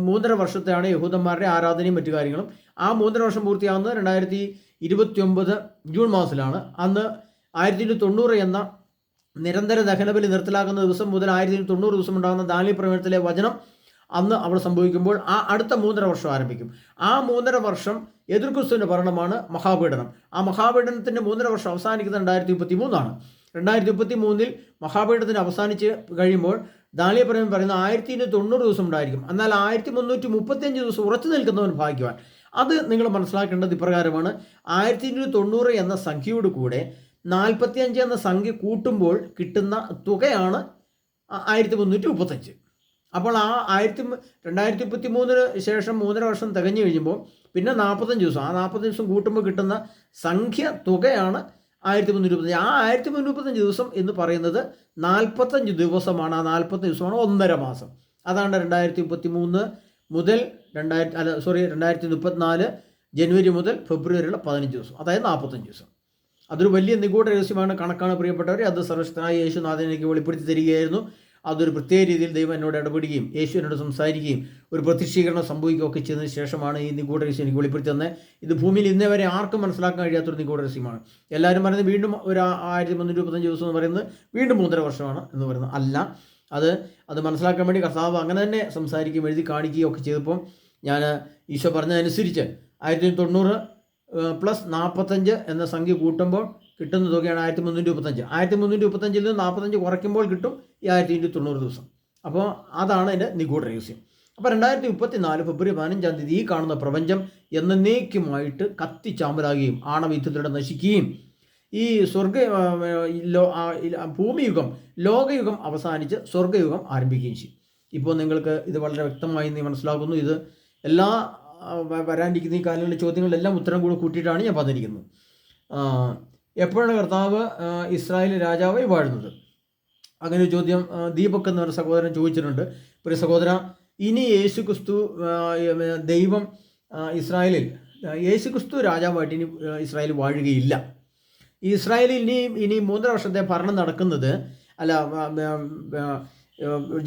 3.5 വർഷത്തെയാണ് യഹൂദന്മാരുടെ ആരാധനയും മറ്റു കാര്യങ്ങളും. ആ 3.5 വർഷം പൂർത്തിയാകുന്നത് 2029 ജൂൺ മാസത്തിലാണ്. അന്ന് 1290 എന്ന നിരന്തര ദഹനബലി നിർത്തലാക്കുന്ന ദിവസം മുതൽ 1290 ദിവസം ഉണ്ടാകുന്ന ദാനിയേൽ പ്രവചനത്തിലെ വചനം അന്ന് അവിടെ സംഭവിക്കുമ്പോൾ ആ അടുത്ത 3.5 വർഷം ആരംഭിക്കും. ആ 3.5 വർഷം എതിർക്രിസ്തുവിൻ്റെ ഭരണമാണ് മഹാപീഡനം. ആ മഹാപീഡനത്തിൻ്റെ 3.5 വർഷം അവസാനിക്കുന്നത് 2033 2033 മഹാപീഡനത്തിന് അവസാനിച്ച് കഴിയുമ്പോൾ ദാനിയേൽ പ്രവചനം പറയുന്ന 1290 ദിവസം ഉണ്ടായിരിക്കും. എന്നാൽ 1335 ദിവസം ഉറച്ചു നിൽക്കുന്നവൻ ഭാഗ്യവാൻ. അത് നിങ്ങൾ മനസ്സിലാക്കേണ്ടത് ഇപ്രകാരമാണ്: 1290 എന്ന സംഖ്യയോട് കൂടെ 45 എന്ന സംഖ്യ കൂട്ടുമ്പോൾ കിട്ടുന്ന തുകയാണ് 1335. അപ്പോൾ ആ 2033 ശേഷം 3.5 വർഷം തികഞ്ഞു കഴിയുമ്പോൾ പിന്നെ 45 ദിവസം, ആ 45 ദിവസം കൂട്ടുമ്പോൾ കിട്ടുന്ന സംഖ്യ തുകയാണ് 1325. ആ 1325 ദിവസം എന്ന് പറയുന്നത് 45 ദിവസമാണ്. ആ 45 ദിവസമാണ് 1.5 മാസം. അതാണ് 2033 മുതൽ 2034 ജനുവരി മുതൽ ഫെബ്രുവരി വരെയുള്ള 15 ദിവസം, അതായത് 45 ദിവസം. അതൊരു വലിയ നിഗൂഢ രഹസ്യമാണ്, കണക്കാണ് പ്രിയപ്പെട്ടവരെ. അത് സർവശക്തനായ യേശുനാഥൻ എനിക്ക് വെളിപ്പെടുത്തി തരികയായിരുന്നു. അതൊരു പ്രത്യേക രീതിയിൽ ദൈവം എന്നോട് ഇടപെടുകയും യേശു എന്നോട് സംസാരിക്കുകയും ഒരു പ്രത്യക്ഷീകരണം സംഭവിക്കുകയൊക്കെ ചെയ്തതിന് ശേഷമാണ് ഈ നിഗൂഢ രഹസ്യം എനിക്ക് വെളിപ്പെടുത്തി തന്നെ. ഇത് ഭൂമിയിൽ ഇന്നേ വരെ ആർക്കും മനസ്സിലാക്കാൻ കഴിയാത്തൊരു നിഗൂഢ രഹസ്യമാണ്. എല്ലാവരും പറയുന്നത് വീണ്ടും ഒരു 1325 ദിവസം എന്ന് പറയുന്നത് വീണ്ടും 3.5 വർഷമാണ് എന്ന് പറയുന്നത് അല്ല. അത് മനസ്സിലാക്കാൻ വേണ്ടി കർത്താവ് അങ്ങനെ തന്നെ സംസാരിക്കുകയും എഴുതി കാണിക്കുകയും ഒക്കെ ചെയ്തപ്പോൾ ഞാൻ ഈശോ പറഞ്ഞതനുസരിച്ച് 1990 പ്ലസ് 45 എന്ന സംഖ്യ കൂട്ടുമ്പോൾ കിട്ടുന്ന തുകയാണ് 1325. 1325 നിന്ന് 45 കുറയ്ക്കുമ്പോൾ കിട്ടും ഈ 1290 ദിവസം. അപ്പോൾ അതാണ് എൻ്റെ നിഗൂഢ രഹസ്യം. അപ്പോൾ 2034 ഫെബ്രുവരി 15 ഈ കാണുന്ന പ്രപഞ്ചം എന്നേക്കുമായിട്ട് കത്തിച്ചാമ്പലാകുകയും ആണവയുദ്ധത്തിലൂടെ നശിക്കുകയും ഈ ഭൂമിയുഗം ലോകയുഗം അവസാനിച്ച് സ്വർഗയുഗം ആരംഭിക്കുകയും ചെയ്യും. ഇപ്പോൾ നിങ്ങൾക്ക് ഇത് വളരെ വ്യക്തമായി നീ മനസ്സിലാക്കുന്നു. ഇത് എല്ലാ വരാനിരിക്കുന്ന ഈ കാലങ്ങളിലെ ചോദ്യങ്ങളിലെല്ലാം ഉത്തരം കൂടെ കൂട്ടിയിട്ടാണ് ഞാൻ പറഞ്ഞിരിക്കുന്നത്. എപ്പോഴാണ് കർത്താവ് ഇസ്രായേൽ രാജാവായി വാഴുന്നത്? അങ്ങനെ ഒരു ചോദ്യം ദീപക് എന്ന ഒരു സഹോദരൻ ചോദിച്ചിട്ടുണ്ട്. പ്രിയ സഹോദര, ഇനി യേശുക്രിസ്തു ദൈവം ഇസ്രായേലിൽ യേശുക്രിസ്തു രാജാവായിട്ട് ഇനി ഇസ്രായേൽ വാഴുകയില്ല. ഇസ്രായേലിൽ ഇനി 3.5 വർഷത്തെ ഭരണം നടക്കുന്നത്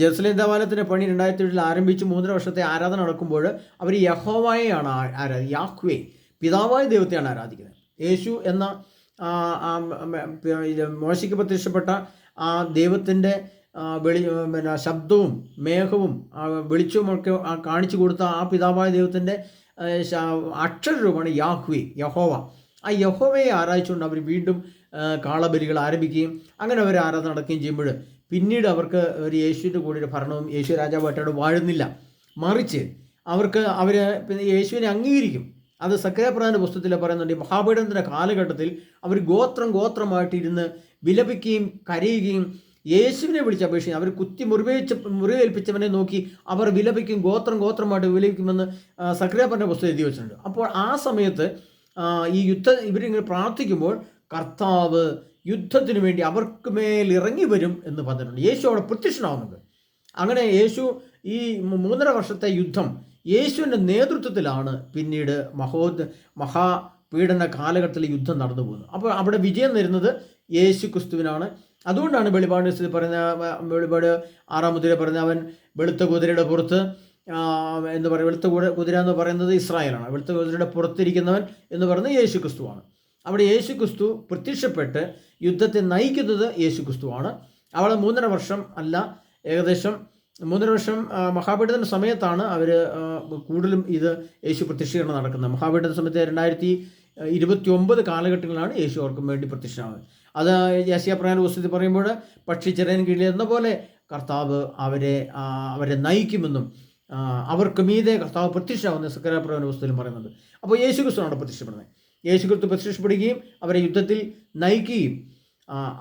ജെറുസലേം ദേവാലയത്തിൻ്റെ പണി 2007 ആരംഭിച്ച് 3.5 വർഷത്തെ ആരാധന നടക്കുമ്പോൾ അവർ യഹോവയെയാണ് യാഹ്വേ പിതാവായ ദൈവത്തെയാണ് ആരാധിക്കുന്നത്. യേശു എന്ന മോശയ്ക്ക് പ്രത്യക്ഷപ്പെട്ട ആ ദൈവത്തിൻ്റെ ശബ്ദവും മേഘവും വെളിച്ചവുമൊക്കെ കാണിച്ചു കൊടുത്ത ആ പിതാവായ ദൈവത്തിൻ്റെ അക്ഷരരൂപമാണ് യാഹ്വേ, യഹോവ. ആ യഹോവയെ ആരാധിച്ചുകൊണ്ട് അവർ വീണ്ടും കാളബലികൾ ആരംഭിക്കുകയും അങ്ങനെ അവർ ആരാധന നടക്കുകയും ചെയ്യുമ്പോൾ പിന്നീട് അവർക്ക് ഒരു യേശുവിൻ്റെ കൂടെ ഒരു ഭരണവും യേശു രാജാവായിട്ട് വാഴുന്നില്ല. മറിച്ച് അവർ യേശുവിനെ അംഗീകരിക്കും. അത് സക്കറിയാപ്രവചന പുസ്തകത്തിൽ പറയുന്നുണ്ട്. മഹാപീഡനത്തിൻ്റെ കാലഘട്ടത്തിൽ അവർ ഗോത്രമായിട്ടിരുന്ന് വിലപിക്കുകയും കരയുകയും യേശുവിനെ വിളിച്ചപേക്ഷിക്കും. അവർ കുത്തി മുറിവേൽപ്പിച്ചവനെ നോക്കി അവർ വിലപിക്കും, ഗോത്രമായിട്ട് വിലപിക്കുമെന്ന് സക്കറിയാപ്രവചന പുസ്തകം എഴുതി വെച്ചിട്ടുണ്ട്. അപ്പോൾ ആ സമയത്ത് ഈ ഇവരിങ്ങനെ പ്രാർത്ഥിക്കുമ്പോൾ കർത്താവ് യുദ്ധത്തിന് വേണ്ടി അവർക്ക് മേൽ ഇറങ്ങി വരും എന്ന് പറഞ്ഞിട്ടുണ്ട്. യേശു അവിടെ പ്രത്യക്ഷനാവുന്നുണ്ട്. അങ്ങനെ യേശു ഈ 3.5 വർഷത്തെ യുദ്ധം യേശുവിൻ്റെ നേതൃത്വത്തിലാണ് പിന്നീട് മഹാപീഡന കാലഘട്ടത്തിൽ യുദ്ധം നടന്നു പോകുന്നത്. അപ്പോൾ അവിടെ വിജയം വരുന്നത് യേശു ക്രിസ്തുവിനാണ്. അതുകൊണ്ടാണ് വെളിപാട് വെളിപാട് 6-ാം മുദ്ര പറയുന്നത് അവൻ വെളുത്ത കുതിരയുടെ പുറത്ത് എന്ന് പറയും. വെളുത്ത കുതിര എന്ന് പറയുന്നത് ഇസ്രായേലാണ്. വെളുത്ത കുതിരയുടെ പുറത്തിരിക്കുന്നവൻ എന്ന് പറയുന്നത് യേശു ക്രിസ്തുവാണ്. അവിടെ യേശു ക്രിസ്തു പ്രത്യക്ഷപ്പെട്ട് യുദ്ധത്തെ നയിക്കുന്നത് യേശു ക്രിസ്തുവാണ്. അവിടെ 3.5 വർഷം അല്ല, ഏകദേശം 3.5 വർഷം മഹാപീഡന സമയത്താണ് അവർ കൂടുതലും ഇത് യേശു പ്രത്യക്ഷീകരണം നടക്കുന്നത്. മഹാപീഡന സമയത്ത് 2029 കാലഘട്ടങ്ങളിലാണ് യേശു അവർക്കും വേണ്ടി പ്രത്യക്ഷമാകുന്നത്. അത് യെശയ്യാപ്രവചന പുസ്തകത്തിൽ പറയുമ്പോൾ പക്ഷിച്ചിറകിൻ കീഴിൽ എന്ന പോലെ കർത്താവ് അവരെ നയിക്കുമെന്നും അവർക്ക് മീതെ കർത്താവ് പ്രത്യക്ഷമാകുന്ന സക്കറിയാപ്രവചന പുസ്തകത്തിൽ പറയുന്നുണ്ട്. അപ്പോൾ യേശു ക്രിസ്തുവാണ് പ്രത്യക്ഷപ്പെടുന്നത്. യേശു ക്രിസ്തു പ്രത്യക്ഷപ്പെടുകയും അവരെ യുദ്ധത്തിൽ നയിക്കുകയും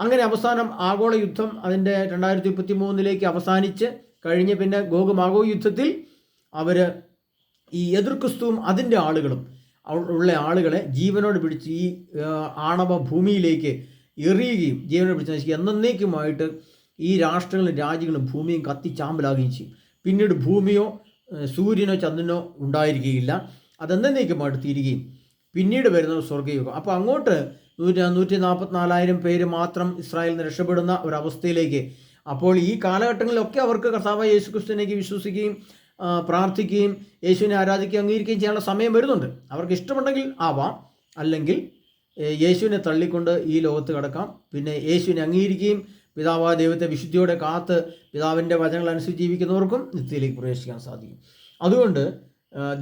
അങ്ങനെ അവസാനം ആഗോള യുദ്ധം അതിൻ്റെ 2033 അവസാനിച്ച് കഴിഞ്ഞ് പിന്നെ ഗോഗ് മാഗോഗ് യുദ്ധത്തിൽ അവർ ഈ എതിർ ക്രിസ്തുവും അതിൻ്റെ ആളുകളും ഉള്ള ആളുകളെ ജീവനോട് പിടിച്ച് ഈ ആണവ ഭൂമിയിലേക്ക് എറിയുകയും ജീവനോട് പിടിച്ച് നശിക്കുക എന്നേക്കുമായിട്ട് ഈ രാഷ്ട്രങ്ങളും രാജ്യങ്ങളും ഭൂമിയും കത്തിച്ചാമ്പലാകുകയും ചെയ്യും. പിന്നീട് ഭൂമിയോ സൂര്യനോ ചന്ദ്രനോ ഉണ്ടായിരിക്കുകയില്ല. അതെന്നേക്കുമായിട്ട് തീരുകയും പിന്നീട് വരുന്ന സ്വർഗയുഗം. അപ്പോൾ അങ്ങോട്ട് 144,000 പേര് മാത്രം ഇസ്രായേലിൽ നിന്ന് രക്ഷപ്പെടുന്ന ഒരവസ്ഥയിലേക്ക്. അപ്പോൾ ഈ കാലഘട്ടങ്ങളിലൊക്കെ അവർക്ക് കർത്താവായ യേശു ക്രിസ്തുവിനേക്ക് വിശ്വസിക്കുകയും പ്രാർത്ഥിക്കുകയും യേശുവിനെ ആരാധിക്കുകയും അംഗീകരിക്കുകയും ചെയ്യാനുള്ള സമയം വരുന്നുണ്ട്. അവർക്ക് ഇഷ്ടമുണ്ടെങ്കിൽ ആവാം, അല്ലെങ്കിൽ യേശുവിനെ തള്ളിക്കൊണ്ട് ഈ ലോകത്ത് കടക്കാം. പിന്നെ യേശുവിനെ അംഗീകരിക്കുകയും പിതാവായ ദൈവത്തെ വിശുദ്ധിയോടെ കാത്ത് പിതാവിൻ്റെ വചനങ്ങൾ അനുസരിച്ച് ജീവിക്കുന്നവർക്കും നിത്യത്തിലേക്ക് പ്രവേശിക്കാൻ സാധിക്കും. അതുകൊണ്ട്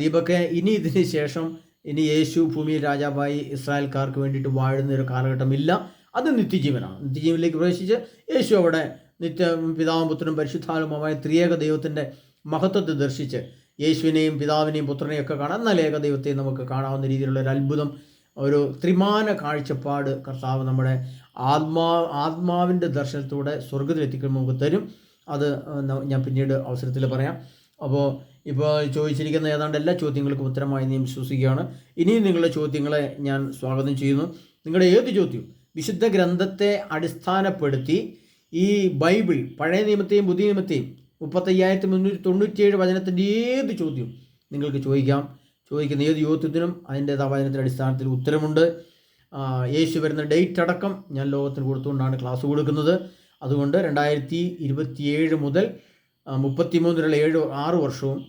ദീപക്കെ ഇനി ഇതിന് ശേഷം ഇനി യേശു ഭൂമിയിൽ രാജാവായി ഇസ്രായേൽക്കാർക്ക് വേണ്ടിയിട്ട് വാഴുന്ന ഒരു കാലഘട്ടമില്ല. അത് നിത്യജീവനാണ്. നിത്യജീവനിലേക്ക് പ്രവേശിച്ച് യേശു അവിടെ പിതാവും പുത്രനും പരിശുദ്ധാത്മാവുമായ ത്രിയേക ദൈവത്തിൻ്റെ മഹത്വത്തെ ദർശിച്ച് യേശുവിനെയും പിതാവിനെയും പുത്രനെയും ഒക്കെ കാണാം. എന്നാൽ ഏക ദൈവത്തെയും നമുക്ക് കാണാവുന്ന രീതിയിലുള്ള ഒരു അത്ഭുതം, ഒരു ത്രിമാന കാഴ്ചപ്പാട് കർത്താവ് നമ്മുടെ ആത്മാവിൻ്റെ ദർശനത്തിലൂടെ സ്വർഗത്തിലെത്തിക്കുമ്പോൾ നമുക്ക് തരും. അത് ഞാൻ പിന്നീട് അവസരത്തിൽ പറയാം. അപ്പോൾ ഇപ്പോൾ ചോദിച്ചിരിക്കുന്ന ഏതാണ്ട് എല്ലാ ചോദ്യങ്ങൾക്കും ഉത്തരമായി ഞാൻ വിശ്വസിക്കുകയാണ്. ഇനിയും നിങ്ങളുടെ ചോദ്യങ്ങളെ ഞാൻ സ്വാഗതം ചെയ്യുന്നു. നിങ്ങളുടെ ഏത് ചോദ്യവും വിശുദ്ധ ഗ്രന്ഥത്തെ അടിസ്ഥാനപ്പെടുത്തി ഈ ബൈബിൾ പഴയ നിയമത്തെയും പുതിയ നിയമത്തെയും 35,397 വചനത്തിൻ്റെ ഏത് ചോദ്യവും നിങ്ങൾക്ക് ചോദിക്കാം. ചോദിക്കുന്ന ഏത് ചോദ്യത്തിനും അതിൻ്റേതായ വചനത്തിൻ്റെ അടിസ്ഥാനത്തിൽ ഉത്തരമുണ്ട്. യേശു വരുന്ന ഡേറ്റ് അടക്കം ഞാൻ ലോകത്തിന് കൊടുത്തുകൊണ്ടാണ് ക്ലാസ് കൊടുക്കുന്നത്. അതുകൊണ്ട് 2027 മുതൽ 33 വരെയുള്ള 6 വർഷവും,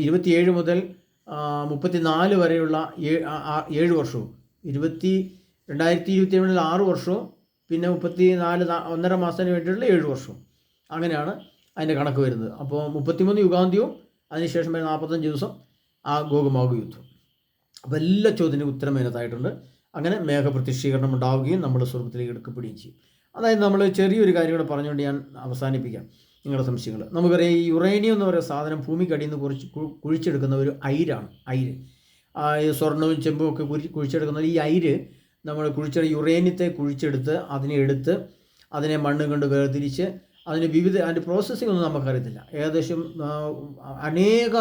27 മുതൽ 34 വരെയുള്ള 7 വർഷവും, 2027 6 വർഷവും, പിന്നെ 34 1.5 മാസത്തിന് വേണ്ടിയിട്ടുള്ള 7 വർഷവും, അങ്ങനെയാണ് അതിൻ്റെ കണക്ക് വരുന്നത്. അപ്പോൾ 33 യുഗാന്ത്യവും അതിനുശേഷം 45 ദിവസം ആ ഗോഗുമാഗു യുദ്ധം. അപ്പോൾ എല്ലാ ചോദ്യത്തിനും ഉത്തരം അതിനകത്തായിട്ടുണ്ട്. അങ്ങനെ മേഘപ്രത്യക്ഷീകരണം ഉണ്ടാവുകയും നമ്മൾ സ്വർഗത്തിലേക്ക് എടുക്കപ്പെടുകയും ചെയ്യും. അതായത് നമ്മൾ ചെറിയൊരു കാര്യം കൂടെ പറഞ്ഞുകൊണ്ട് ഞാൻ അവസാനിപ്പിക്കാം നിങ്ങളുടെ സംശയങ്ങൾ. നമുക്കറിയാം, ഈ യുറേനിയം എന്ന് പറയുന്ന സാധനം ഭൂമിക്കടിയിൽ നിന്ന് കുഴിച്ചെടുക്കുന്ന ഒരു അയിരാണ്. ഈ സ്വർണ്ണവും ചെമ്പും ഒക്കെ കുഴിച്ചെടുക്കുന്ന ഈ അയിര് നമ്മൾ യുറേനിയത്തെ കുഴിച്ചെടുത്ത് അതിനെ മണ്ണ് കൊണ്ട് വേർതിരിച്ച് അതിൻ്റെ പ്രോസസ്സിംഗ് ഒന്നും നമുക്കറിയത്തില്ല. ഏകദേശം അനേക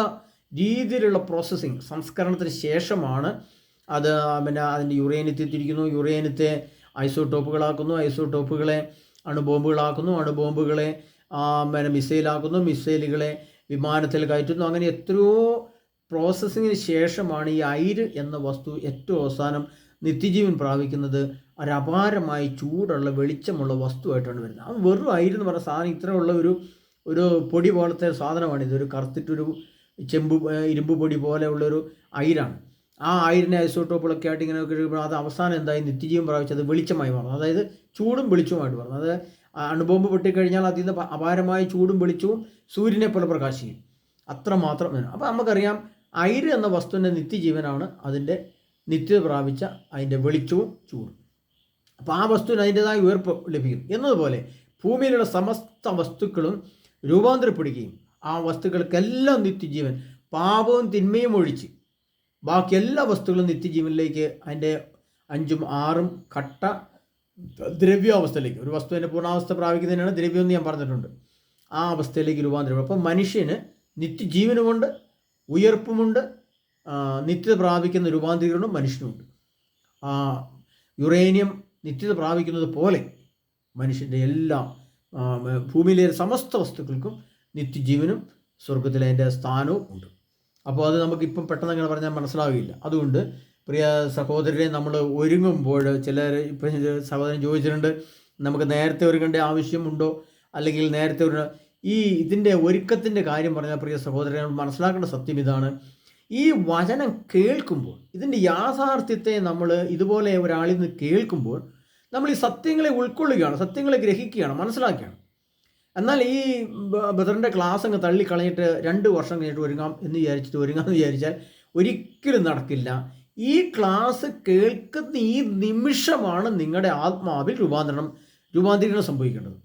രീതിയിലുള്ള പ്രോസസ്സിങ് സംസ്കരണത്തിന് ശേഷമാണ് അത് അതിൻ്റെ യുറേനിയത്തെ തിരിക്കുന്നു, യുറേനിയത്തെ ഐസോട്ടോപ്പുകളാക്കുന്നു, ഐസോട്ടോപ്പുകളെ അണുബോംബുകളാക്കുന്നു, അണുബോംബുകളെ മിസൈലാക്കുന്നു, മിസൈലുകളെ വിമാനത്തിൽ കയറ്റുന്നു. അങ്ങനെ എത്രയോ പ്രോസസ്സിങ്ങിന് ശേഷമാണ് ഈ അയിര് എന്ന വസ്തു ഏറ്റവും അവസാനം നിത്യജീവൻ പ്രാപിക്കുന്നത്. ഒരപാരമായി ചൂടുള്ള വെളിച്ചമുള്ള വസ്തുവായിട്ടാണ് വരുന്നത്. അത് വെറും അയിരെന്ന് പറഞ്ഞ സാധനം ഇത്രയുള്ള ഒരു പൊടി പോലത്തെ സാധനമാണിത്. ഒരു കറുത്തിട്ടൊരു ഇരുമ്പ് പൊടി പോലെയുള്ളൊരു അയിരാണ്. ആ അയിരിനെ ഐസോട്ടോപ്പുകളൊക്കെ ആയിട്ട് ഇങ്ങനെ കഴിയുമ്പോൾ അത് അവസാനം എന്തായി നിത്യജീവൻ പ്രാപിച്ചത് വെളിച്ചമായി മാറുന്നു. അതായത് ചൂടും വെളിച്ചവുമായിട്ട് മാറുന്നു. അത് അണുബോംബ് പൊട്ടിക്കഴിഞ്ഞാൽ അതിൽ നിന്ന് അപാരമായ ചൂടും വെളിച്ചവും സൂര്യനെ പോലെ പ്രകാശിക്കും. അത്രമാത്രം വേണം. അപ്പോൾ നമുക്കറിയാം, അയിര് എന്ന വസ്തുവിൻ്റെ നിത്യജീവനാണ് അതിൻ്റെ നിത്യത പ്രാപിച്ച അതിൻ്റെ വെളിച്ചവും ചൂടും. അപ്പോൾ ആ വസ്തുവിന് അതിൻ്റെതായ ഉയർപ്പ് ലഭിക്കും. എന്നതുപോലെ ഭൂമിയിലുള്ള സമസ്ത വസ്തുക്കളും രൂപാന്തരപ്പെടുകയും ആ വസ്തുക്കൾക്കെല്ലാം നിത്യജീവൻ, പാപവും തിന്മയും ഒഴിച്ച് ബാക്കി എല്ലാ വസ്തുക്കളും നിത്യജീവനിലേക്ക് അതിൻ്റെ 5ഉം 6ഉം ഘട്ട ദ്രവ്യാവസ്ഥയിലേക്ക്, ഒരു വസ്തുവിൻ്റെ പൂർണ്ണാവസ്ഥ പ്രാപിക്കുന്നതിനാണ് ദ്രവ്യം എന്ന് ഞാൻ പറഞ്ഞിട്ടുണ്ട്, ആ അവസ്ഥയിലേക്ക് രൂപാന്തരം. അപ്പോൾ മനുഷ്യന് നിത്യജീവനുമുണ്ട്, ഉയർപ്പുമുണ്ട്, നിത്യത പ്രാപിക്കുന്ന രൂപാന്തരീകരണം മനുഷ്യനുമുണ്ട്. യുറേനിയം നിത്യത പ്രാപിക്കുന്നത് പോലെ മനുഷ്യൻ്റെ എല്ലാ ഭൂമിയിലെ സമസ്ത വസ്തുക്കൾക്കും നിത്യജീവനും സ്വർഗത്തിലെ അതിൻ്റെ സ്ഥാനവും ഉണ്ട്. അപ്പോൾ അത് നമുക്കിപ്പം പെട്ടെന്ന് അങ്ങനെ പറഞ്ഞാൽ മനസ്സിലാവില്ല. അതുകൊണ്ട് പ്രിയ സഹോദരരെ, നമ്മൾ ഒരുങ്ങുമ്പോൾ ചിലർ ഇപ്പം സഹോദരൻ ചോദിച്ചിട്ടുണ്ട്, നമുക്ക് നേരത്തെ ഒരുങ്ങേണ്ട ആവശ്യമുണ്ടോ, അല്ലെങ്കിൽ നേരത്തെ ഇതിൻ്റെ ഒരുക്കത്തിൻ്റെ കാര്യം പറഞ്ഞാൽ പ്രിയ സഹോദരൻ മനസ്സിലാക്കേണ്ട സത്യം ഇതാണ്. ഈ വചനം കേൾക്കുമ്പോൾ, ഇതിൻ്റെ യാഥാർത്ഥ്യത്തെ നമ്മൾ ഇതുപോലെ ഒരാളിൽ നിന്ന് കേൾക്കുമ്പോൾ നമ്മൾ ഈ സത്യങ്ങളെ ഉൾക്കൊള്ളുകയാണ്, സത്യങ്ങളെ ഗ്രഹിക്കുകയാണ്, മനസ്സിലാക്കുകയാണ്. എന്നാൽ ഈ ബ്രദറിൻ്റെ ക്ലാസ് അങ്ങ് തള്ളിക്കളഞ്ഞിട്ട് 2 വർഷം കഴിഞ്ഞിട്ട് ഒരുങ്ങാമെന്ന് വിചാരിച്ചാൽ ഒരിക്കലും നടക്കില്ല. ഈ ക്ലാസ് കേൾക്കുന്ന ഈ നിമിഷമാണ് നിങ്ങളുടെ ആത്മാവിൽ രൂപാന്തരീകരണം സംഭവിക്കേണ്ടത്.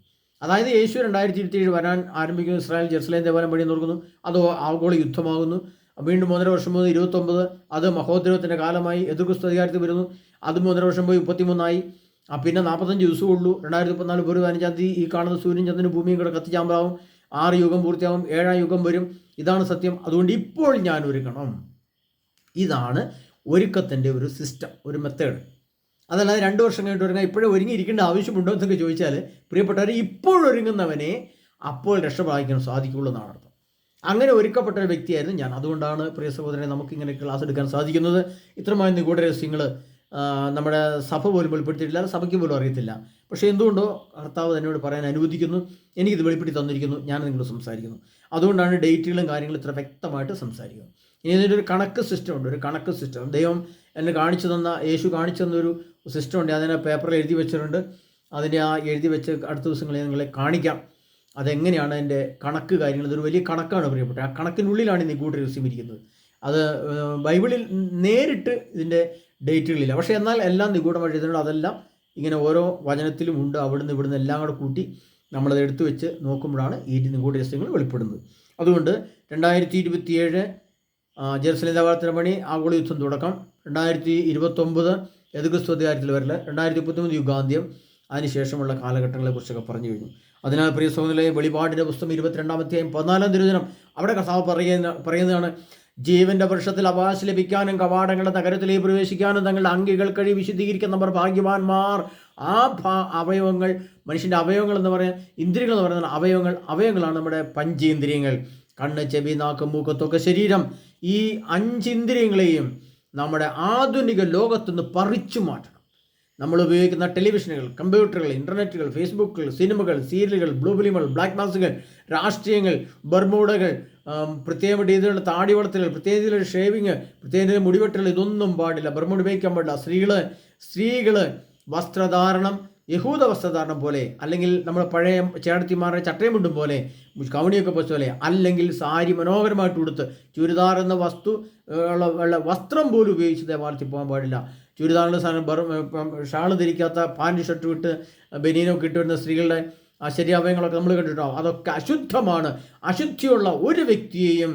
അതായത് യേശു 2027 വരാൻ ആരംഭിക്കുന്നു, ഇസ്രായേൽ ജെറുസലേം ദേവാലയം പണി തുറക്കുന്നു, അതോ ആഗോള യുദ്ധമാകുന്നു, വീണ്ടും 1.5 വർഷം മുതൽ 29 അത് മഹോദ്രവത്തിൻ്റെ കാലമായി, എതിർക്രിസ്തു അധികാരത്തിൽ വരുന്നു, അത് 1.5 വർഷം പോയി 33 പിന്നെ 45 ദിവസമേ ഉള്ളൂ. 2034 ഫെബ്രുവരി 15 ഈ കാണുന്ന സൂര്യൻ ചന്ദ്രനും ഭൂമിയും കൂടെ കത്തിച്ചാമ്പാവും. 6 യുഗം പൂർത്തിയാവും, 7ാം യുഗം വരും. ഇതാണ് സത്യം. അതുകൊണ്ട് ഇപ്പോൾ ഞാൻ ഒരുക്കണം. ഇതാണ് ഒരുക്കത്തിൻ്റെ ഒരു സിസ്റ്റം, ഒരു മെത്തേഡ്. അതല്ലാതെ 2 വർഷം കഴിഞ്ഞിട്ട് ഒരുങ്ങാൻ ഇപ്പോഴേ ഒരുങ്ങിയിരിക്കേണ്ട ആവശ്യമുണ്ടോ എന്നൊക്കെ ചോദിച്ചാൽ, പ്രിയപ്പെട്ടവർ, ഇപ്പോഴൊരുങ്ങുന്നവനെ അപ്പോൾ രക്ഷ പ്രാപിക്കാൻ സാധിക്കുള്ളൂ എന്നാണ് അർത്ഥം. അങ്ങനെ ഒരുക്കപ്പെട്ട ഒരു വ്യക്തിയായിരുന്നു ഞാൻ. അതുകൊണ്ടാണ് പ്രിയ സഹോദരനെ നമുക്കിങ്ങനെ ക്ലാസ് എടുക്കാൻ സാധിക്കുന്നത്. ഇത്രമായ നിഗൂഢ രഹസ്യങ്ങൾ നമ്മുടെ സഭ പോലും വെളിപ്പെടുത്തിയിട്ടില്ല, സഭയ്ക്ക് പോലും അറിയത്തില്ല. പക്ഷേ എന്തുകൊണ്ടോ കർത്താവ് എന്നോട് പറയാൻ അനുവദിക്കുന്നു, എനിക്കിത് വെളിപ്പെടുത്തി തന്നിരിക്കുന്നു, ഞാൻ നിങ്ങളോട് സംസാരിക്കുന്നു. അതുകൊണ്ടാണ് ഡേറ്റുകളും കാര്യങ്ങളും ഇത്ര വ്യക്തമായിട്ട് സംസാരിക്കുന്നത്. ഇനി ഇതിൻ്റെ ഒരു കണക്ക് സിസ്റ്റം ഉണ്ട്, ഒരു കണക്ക് സിസ്റ്റം. ദൈവം എന്നെ യേശു കാണിച്ചു തന്നൊരു സിസ്റ്റം ഉണ്ട്. അതിനെ പേപ്പറിൽ എഴുതി വെച്ചിട്ടുണ്ട്. അതിൻ്റെ ആ എഴുതി വെച്ച് അടുത്ത ദിവസങ്ങളിൽ നിങ്ങളെ കാണിക്കാം അതെങ്ങനെയാണ് അതിൻ്റെ കണക്ക് കാര്യങ്ങൾ. ഇതൊരു വലിയ കണക്കാണ് പ്രിയപ്പെട്ട. ആ കണക്കിനുള്ളിലാണ് ഈ നിഗൂഢ രഹസ്യം ഇരിക്കുന്നത്. അത് ബൈബിളിൽ നേരിട്ട് ഇതിൻ്റെ ഡേറ്റുകളില്ല. പക്ഷേ എന്നാൽ എല്ലാം നിഗൂഢമായിട്ട് എഴുതുന്നുണ്ട്. അതെല്ലാം ഇങ്ങനെ ഓരോ വചനത്തിലും ഉണ്ട്. അവിടുന്ന് ഇവിടുന്ന് എല്ലാം കൂടെ കൂട്ടി നമ്മളത് എടുത്തു വെച്ച് നോക്കുമ്പോഴാണ് ഈ നിഗൂഢ രഹസ്യങ്ങൾ വെളിപ്പെടുന്നത്. അതുകൊണ്ട് 2027 ജെറുസലേം ദേവാലയത്തിൻ്റെ പണി, ആഗോള യുദ്ധം തുടക്കം, 2029 എതിർക്രിസ്തു അധികാരത്തിൽ വരല്, 2033 യുഗാന്ത്യം, അതിനുശേഷമുള്ള കാലഘട്ടങ്ങളെക്കുറിച്ചൊക്കെ പറഞ്ഞു കഴിഞ്ഞു. അതിനാൽ പ്രിയ സഹോദരങ്ങളെ, വെളിപാടിൻ്റെ പുസ്തകം 22-ാം അധ്യായം 14-ാം തിരുവചനം, അവിടെ കർത്താവ് പറയുന്നതാണ്, ജീവന്റെ വൃക്ഷത്തിൽ അവകാശം ലഭിക്കാനും കവാടങ്ങളുടെ നഗരത്തിലേക്ക് പ്രവേശിക്കാനും തങ്ങളുടെ അങ്കികൾ കഴി വിശുദ്ധീകരിക്കുന്നവർ ഭാഗ്യവാന്മാർ. ആ അവയവങ്ങൾ, മനുഷ്യൻ്റെ അവയവങ്ങൾ എന്ന് പറയുന്നത്, ഇന്ദ്രിയങ്ങൾ എന്ന് പറയുന്നത് അവയവങ്ങളാണ് നമ്മുടെ പഞ്ചേന്ദ്രിയങ്ങൾ. കണ്ണ്, ചെവി, നാക്ക്, മൂക്കത്തൊക്കെ ശരീരം. ഈ 5 ഇന്ദ്രിയങ്ങളെയും നമ്മുടെ ആധുനിക ലോകത്തുനിന്ന് പറിച്ചു മാറ്റണം. നമ്മൾ ഉപയോഗിക്കുന്ന ടെലിവിഷനുകൾ, കമ്പ്യൂട്ടറുകൾ, ഇൻ്റർനെറ്റുകൾ, ഫേസ്ബുക്കുകൾ, സിനിമകൾ, സീരിയലുകൾ, ബ്ലൂ ഫിലിമുകൾ, ബ്ലാക്ക് മാസുകൾ, രാഷ്ട്രീയങ്ങൾ, ബർമൂഡകൾ, പ്രത്യേക രീതിയിലുള്ള താടി വളർത്തലുകൾ, പ്രത്യേക രീതിയിലുള്ള ഷേവിങ്, പ്രത്യേക രീതിയിൽ മുടിവെട്ടൽ, ഇതൊന്നും പാടില്ല. ബർമൂഡ് ഉപയോഗിക്കാൻ പാടില്ല. സ്ത്രീകൾ വസ്ത്രധാരണം യഹൂദ വസ്ത്രധാരണം പോലെ, അല്ലെങ്കിൽ നമ്മുടെ പഴയ ചേട്ടത്തിമാരുടെ ചട്ടയും മുണ്ടും പോലെ, കവണിയൊക്കെ പോലെ, അല്ലെങ്കിൽ സാരി മനോഹരമായിട്ട് ഉടുത്ത് ചുരിദാർ എന്ന വസ്ത്രം പോലും ഉപയോഗിച്ച് ദേവാലയത്തിൽ പോകാൻ പാടില്ല. ചുരിദാറിൻ്റെ സാധനം ഷാള് ധരിക്കാത്ത പാൻറ് ഷർട്ട് വിട്ട് ബനീനൊക്കെ ഇട്ട് വരുന്ന സ്ത്രീകളുടെ ശരീരാവയങ്ങളൊക്കെ നമ്മൾ കണ്ടിട്ടുണ്ടാവും. അതൊക്കെ അശുദ്ധമാണ്. അശുദ്ധിയുള്ള ഒരു വ്യക്തിയെയും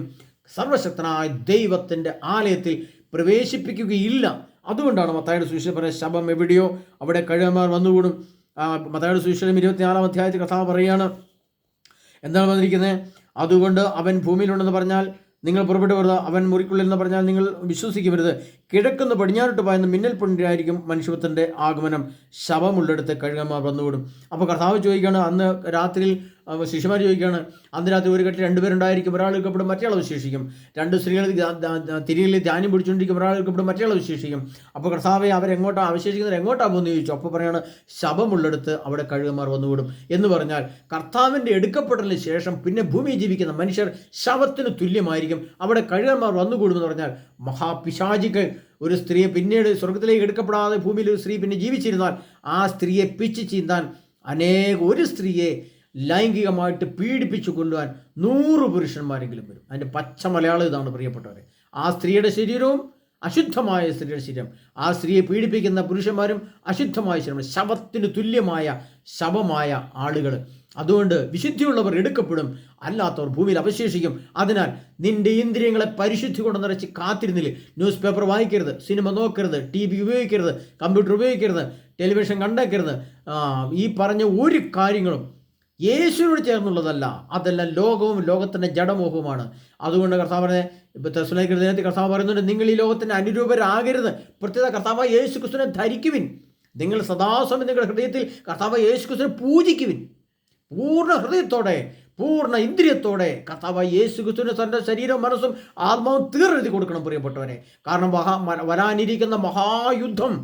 സർവശക്തനായ ദൈവത്തിൻ്റെ ആലയത്തിൽ പ്രവേശിപ്പിക്കുകയില്ല. അതുകൊണ്ടാണ് മത്തായിയുടെ സുവിശേഷം പറയുന്നത്, ശബം എവിടെയോ അവിടെ കഴുകന്മാർ വന്നുകൂടും. മത്തായിയുടെ സുവിശേഷം 24-ാം അധ്യായത്തിൽ കർത്താവ് പറയുകയാണ്, എന്താണ് പറഞ്ഞിരിക്കുന്നത്? അതുകൊണ്ട് അവൻ ഭൂമിയിലുണ്ടെന്ന് പറഞ്ഞാൽ നിങ്ങൾ പുറപ്പെട്ടു വരുക, അവൻ മുറിക്കുള്ളിൽ എന്ന് പറഞ്ഞാൽ നിങ്ങൾ വിശ്വസിക്കരുത്. കിഴക്കുന്ന് പടിഞ്ഞാറോട്ട് പായുന്ന മിന്നൽ പൊന്നിയായിരിക്കും മനുഷ്യപുത്രൻ്റെ ആഗമനം. ശവമുള്ളിടത്ത് കഴുകന്മാർ വന്നുകൂടും. അപ്പോൾ കർത്താവ് ചോദിക്കുകയാണ്, അന്ന് രാത്രിയിൽ ശിഷ്യന്മാർ ചോദിക്കുകയാണ്, അന്ന് രാത്രി ഒരു കെട്ടിൽ 2 പേരുണ്ടായിരിക്കും, ഒരാൾ എടുക്കപ്പെടും, മറ്റേയാൾ വിശേഷിക്കും. 2 സ്ത്രീകൾ തിരിയിൽ ധാന്യം പിടിച്ചുകൊണ്ടിരിക്കും, ഒരാൾ എടുക്കപ്പെടും, മറ്റേയാൾ വിശേഷിക്കും. അപ്പോൾ കർത്താവെ അവരെങ്ങോട്ടാണ് അവശേഷിക്കുന്നത്, എങ്ങോട്ടാണ് പോകുന്നത് ചോദിച്ചു. അപ്പോൾ പറയാണ്, ശവമുള്ളിടത്ത് അവിടെ കഴുകന്മാർ വന്നുകൂടും എന്ന് പറഞ്ഞാൽ കർത്താവിൻ്റെ എടുക്കപ്പെടലിന് ശേഷം പിന്നെ ഭൂമിയിൽ ജീവിക്കുന്ന മനുഷ്യർ ശവത്തിന് തുല്യമായിരിക്കും. അവിടെ കഴുകന്മാർ വന്നുകൂടുമെന്ന് പറഞ്ഞാൽ മഹാപിശാചികൾ ഒരു സ്ത്രീയെ പിന്നീട് സ്വർഗത്തിലേക്ക് എടുക്കപ്പെടാതെ ഭൂമിയിൽ ഒരു സ്ത്രീ പിന്നെ ജീവിച്ചിരുന്നാൽ ആ സ്ത്രീയെ പിച്ച് ചീന്താൻ ഒരു സ്ത്രീയെ ലൈംഗികമായിട്ട് പീഡിപ്പിച്ചു കൊണ്ടുപോകാൻ 100 പുരുഷന്മാരെങ്കിലും വരും. അതിൻ്റെ പച്ച മലയാളം ഇതാണ് പ്രിയപ്പെട്ടവരെ. ആ സ്ത്രീയുടെ ശരീരവും അശുദ്ധമായ സ്ത്രീയുടെ ശരീരം, ആ സ്ത്രീയെ പീഡിപ്പിക്കുന്ന പുരുഷന്മാരും അശുദ്ധമായ ശരീരം, ശവത്തിന് തുല്യമായ ശവമായ ആളുകൾ. അതുകൊണ്ട് വിശുദ്ധിയുള്ളവർ എടുക്കപ്പെടും, അല്ലാത്തവർ ഭൂമിയിൽ അവശേഷിക്കും. അതിനാൽ നിന്റെ ഇന്ദ്രിയങ്ങളെ പരിശുദ്ധി കൊണ്ട് നിറച്ച് കാത്തിരുന്നില്ല. ന്യൂസ് പേപ്പർ വായിക്കരുത്, സിനിമ നോക്കരുത്, TV ഉപയോഗിക്കരുത്, കമ്പ്യൂട്ടർ ഉപയോഗിക്കരുത്, ടെലിവിഷൻ കണ്ടേക്കരുത്. ഈ പറഞ്ഞ ഒരു കാര്യങ്ങളും യേശുവിനോട് ചേർന്നുള്ളതല്ല. അതെല്ലാം ലോകവും ലോകത്തിൻ്റെ ജഡമോഹവുമാണ്. അതുകൊണ്ട് കർത്താവിനെ ഇപ്പോൾ തെസ്സലോനിക്കർ ദിനത്തിൽ കർത്താവ് പറയുന്നുണ്ട്, നിങ്ങൾ ഈ ലോകത്തിന് അനുരൂപരാകരുത്, പ്രത്യേക കർത്താവ് യേശു ക്രിസ്തുവിനെ ധരിക്കുവിൻ. നിങ്ങൾ സദാസമയം നിങ്ങളുടെ ഹൃദയത്തിൽ കർത്താവ് യേശു ക്രിസ്തുവിനെ പൂജിക്കുവിൻ. പൂർണ്ണ ഹൃദയത്തോടെ, പൂർണ്ണ ഇന്ദ്രിയത്തോടെ കർത്താവ് യേശു ക്രിസ്തുവിന് തൻ്റെ ശരീരവും മനസ്സും ആത്മാവും തീർന്നെഴുതി കൊടുക്കണം പ്രിയപ്പെട്ടവരെ. കാരണം വരാനിരിക്കുന്ന മഹായുദ്ധം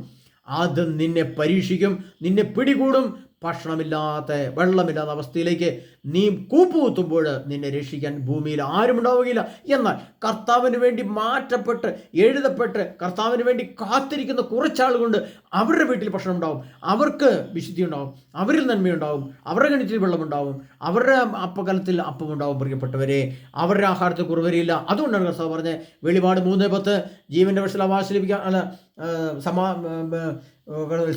അത് നിന്നെ പരീക്ഷിക്കും, നിന്നെ പിടികൂടും. ഭക്ഷണമില്ലാത്ത വെള്ളമില്ലാത്ത അവസ്ഥയിലേക്ക് നീ കൂപ്പുകുത്തുമ്പോൾ നിന്നെ രക്ഷിക്കാൻ ഭൂമിയിൽ ആരും ഉണ്ടാവുകയില്ല. എന്നാൽ കർത്താവിന് വേണ്ടി മാറ്റപ്പെട്ട് എഴുതപ്പെട്ട് കർത്താവിന് വേണ്ടി കാത്തിരിക്കുന്ന കുറച്ചാളുകൊണ്ട് അവരുടെ വീട്ടിൽ ഭക്ഷണം ഉണ്ടാവും, അവർക്ക് വിശുദ്ധി ഉണ്ടാവും, അവരിൽ നന്മയുണ്ടാവും, അവരുടെ കിണറ്റിൽ വെള്ളമുണ്ടാവും, അവരുടെ അപ്പകലത്തിൽ അപ്പമുണ്ടാവും. പ്രിയപ്പെട്ടവരെ, അവരുടെ ആഹാരത്തിൽ കുറവരില്ല. അതുകൊണ്ടാണ് കർത്താവ് പറഞ്ഞത്, വെളിപാട് 3:10, ജീവൻ്റെ വർഷം അവകാശം ലഭിക്കാൻ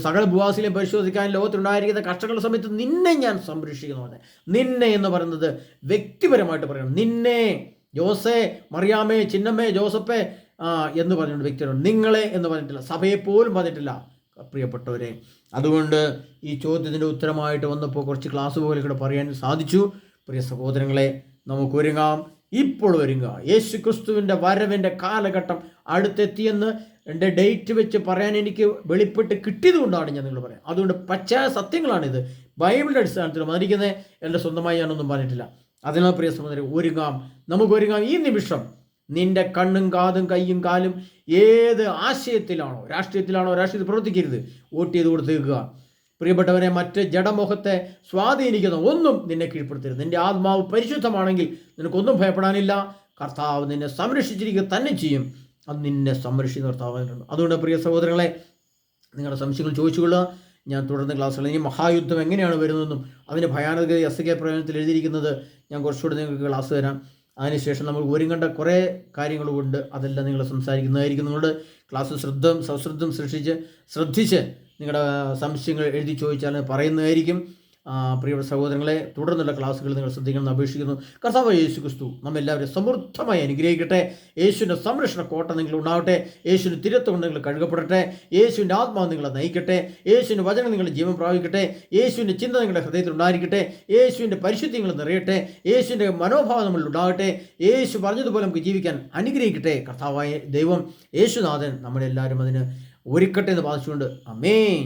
സകല ഭൂവാസികളെയും പരിശോധിക്കാൻ ലോകത്തുണ്ടായിരിക്കുന്ന കഷ്ടങ്ങളുടെ സമയത്ത് നിന്നെ ഞാൻ സംരക്ഷിക്കുന്നു. നിന്നെ എന്ന് പറയുന്നത് വ്യക്തിപരമായിട്ട് പറയണം. നിന്നെ, ജോസേ, മറിയാമേ, ചിന്നമ്മേ, ജോസഫേ എന്ന് പറഞ്ഞിട്ടുണ്ട് വ്യക്തിപരം. നിങ്ങളെ എന്ന് പറഞ്ഞിട്ടില്ല, സഭയെപ്പോലും പറഞ്ഞിട്ടില്ല പ്രിയപ്പെട്ടവരെ. അതുകൊണ്ട് ഈ ചോദ്യത്തിൻ്റെ ഉത്തരമായിട്ട് വന്നപ്പോൾ കുറച്ച് ക്ലാസ് പോലെ കൂടെ പറയാൻ സാധിച്ചു. പ്രിയ സഹോദരങ്ങളെ, നമുക്ക് ഒരുങ്ങാം, ഇപ്പോൾ ഒരുങ്ങുക. യേശു ക്രിസ്തുവിൻ്റെ വരവിൻ്റെ കാലഘട്ടം അടുത്തെത്തിയെന്ന് എൻ്റെ ഡേറ്റ് വെച്ച് പറയാൻ എനിക്ക് വെളിപ്പെട്ട് കിട്ടിയത് കൊണ്ടാണ് ഞാൻ നിങ്ങൾ പറയാം. അതുകൊണ്ട് പച്ച സത്യങ്ങളാണിത്, ബൈബിളിൻ്റെ അടിസ്ഥാനത്തിൽ മരിക്കുന്നത്. എൻ്റെ സ്വന്തമായി ഞാനൊന്നും പറഞ്ഞിട്ടില്ല. അതിനാൽ പ്രിയ സഹോദരൻ, ഒരുങ്ങാം, നമുക്ക് ഒരുങ്ങാം. ഈ നിമിഷം നിൻ്റെ കണ്ണും കാതും കൈയും കാലും ഏത് ആശയത്തിലാണോ, രാഷ്ട്രീയത്തിൽ പ്രവർത്തിക്കരുത്, വോട്ട് ചെയ്ത് കൊടുത്തേക്കുക. പ്രിയപ്പെട്ടവരെ, മറ്റ് ജഡമോഹത്തെ സ്വാധീനിക്കുന്ന ഒന്നും നിന്നെ കീഴ്പ്പെടുത്തരുത്. നിൻ്റെ ആത്മാവ് പരിശുദ്ധമാണെങ്കിൽ നിനക്കൊന്നും ഭയപ്പെടാനില്ല. കർത്താവ് നിന്നെ സംരക്ഷിച്ചിരിക്കുക തന്നെ ചെയ്യും. അത് നിന്നെ സംരക്ഷിക്കുന്ന കർത്താവായിട്ടുണ്ട്. അതുകൊണ്ട് പ്രിയ സഹോദരങ്ങളെ, നിങ്ങളുടെ സംശയങ്ങൾ ചോദിച്ചുകൊള്ളുക. ഞാൻ തുടർന്ന് ക്ലാസ്സുകൾ, ഇനി മഹായുദ്ധം എങ്ങനെയാണ് വരുന്നതെന്നും അതിൻ്റെ ഭയാനക എസ്കെ പ്രയോജനത്തിൽ എഴുതിയിരിക്കുന്നത് ഞാൻ കുറച്ചുകൂടി നിങ്ങൾക്ക് ക്ലാസ് തരാം. അതിനുശേഷം നമ്മൾ ഒരുങ്ങേണ്ട കുറേ കാര്യങ്ങളുമുണ്ട്, അതെല്ലാം നിങ്ങൾ സംസാരിക്കുന്നതായിരിക്കും. നിങ്ങളുടെ ക്ലാസ് സശ്രദ്ധം ശ്രദ്ധിച്ച് നിങ്ങളുടെ സംശയങ്ങൾ എഴുതി ചോദിച്ചാൽ പറയുന്നതായിരിക്കും. പ്രിയ സഹോദരങ്ങളെ, തുടർന്നുള്ള ക്ലാസ്സുകൾ നിങ്ങൾ ശ്രദ്ധിക്കണമെന്ന് അപേക്ഷിക്കുന്നു. കർത്താവ് യേശു ക്രിസ്തു നമ്മെല്ലാവരും സമൃദ്ധമായി അനുഗ്രഹിക്കട്ടെ. യേശുവിൻ്റെ സംരക്ഷണ കോട്ട നിങ്ങൾ ഉണ്ടാവട്ടെ. യേശുവിൻ്റെ തിരത്ത് കൊണ്ട് നിങ്ങൾ കഴുകപ്പെടട്ടെ. യേശുവിൻ്റെ ആത്മാവ് നിങ്ങളെ നയിക്കട്ടെ. യേശുവിൻ്റെ വചനം നിങ്ങൾ ജീവൻ പ്രാപിക്കട്ടെ. യേശുവിൻ്റെ ചിന്ത നിങ്ങളുടെ ഹൃദയത്തിൽ ഉണ്ടായിരിക്കട്ടെ. യേശുവിൻ്റെ പരിശുദ്ധി നിങ്ങൾ നിറയട്ടെ. യേശുവിൻ്റെ മനോഭാവം നമ്മൾ ഉണ്ടാകട്ടെ. യേശു പറഞ്ഞതുപോലെ നമുക്ക് ജീവിക്കാൻ അനുഗ്രഹിക്കട്ടെ. കർത്താവായ ദൈവം യേശുനാഥൻ നമ്മളെല്ലാവരും അതിന് ഒരുക്കട്ടെ എന്ന് പ്രാർത്ഥിച്ചുകൊണ്ട് ആമേൻ.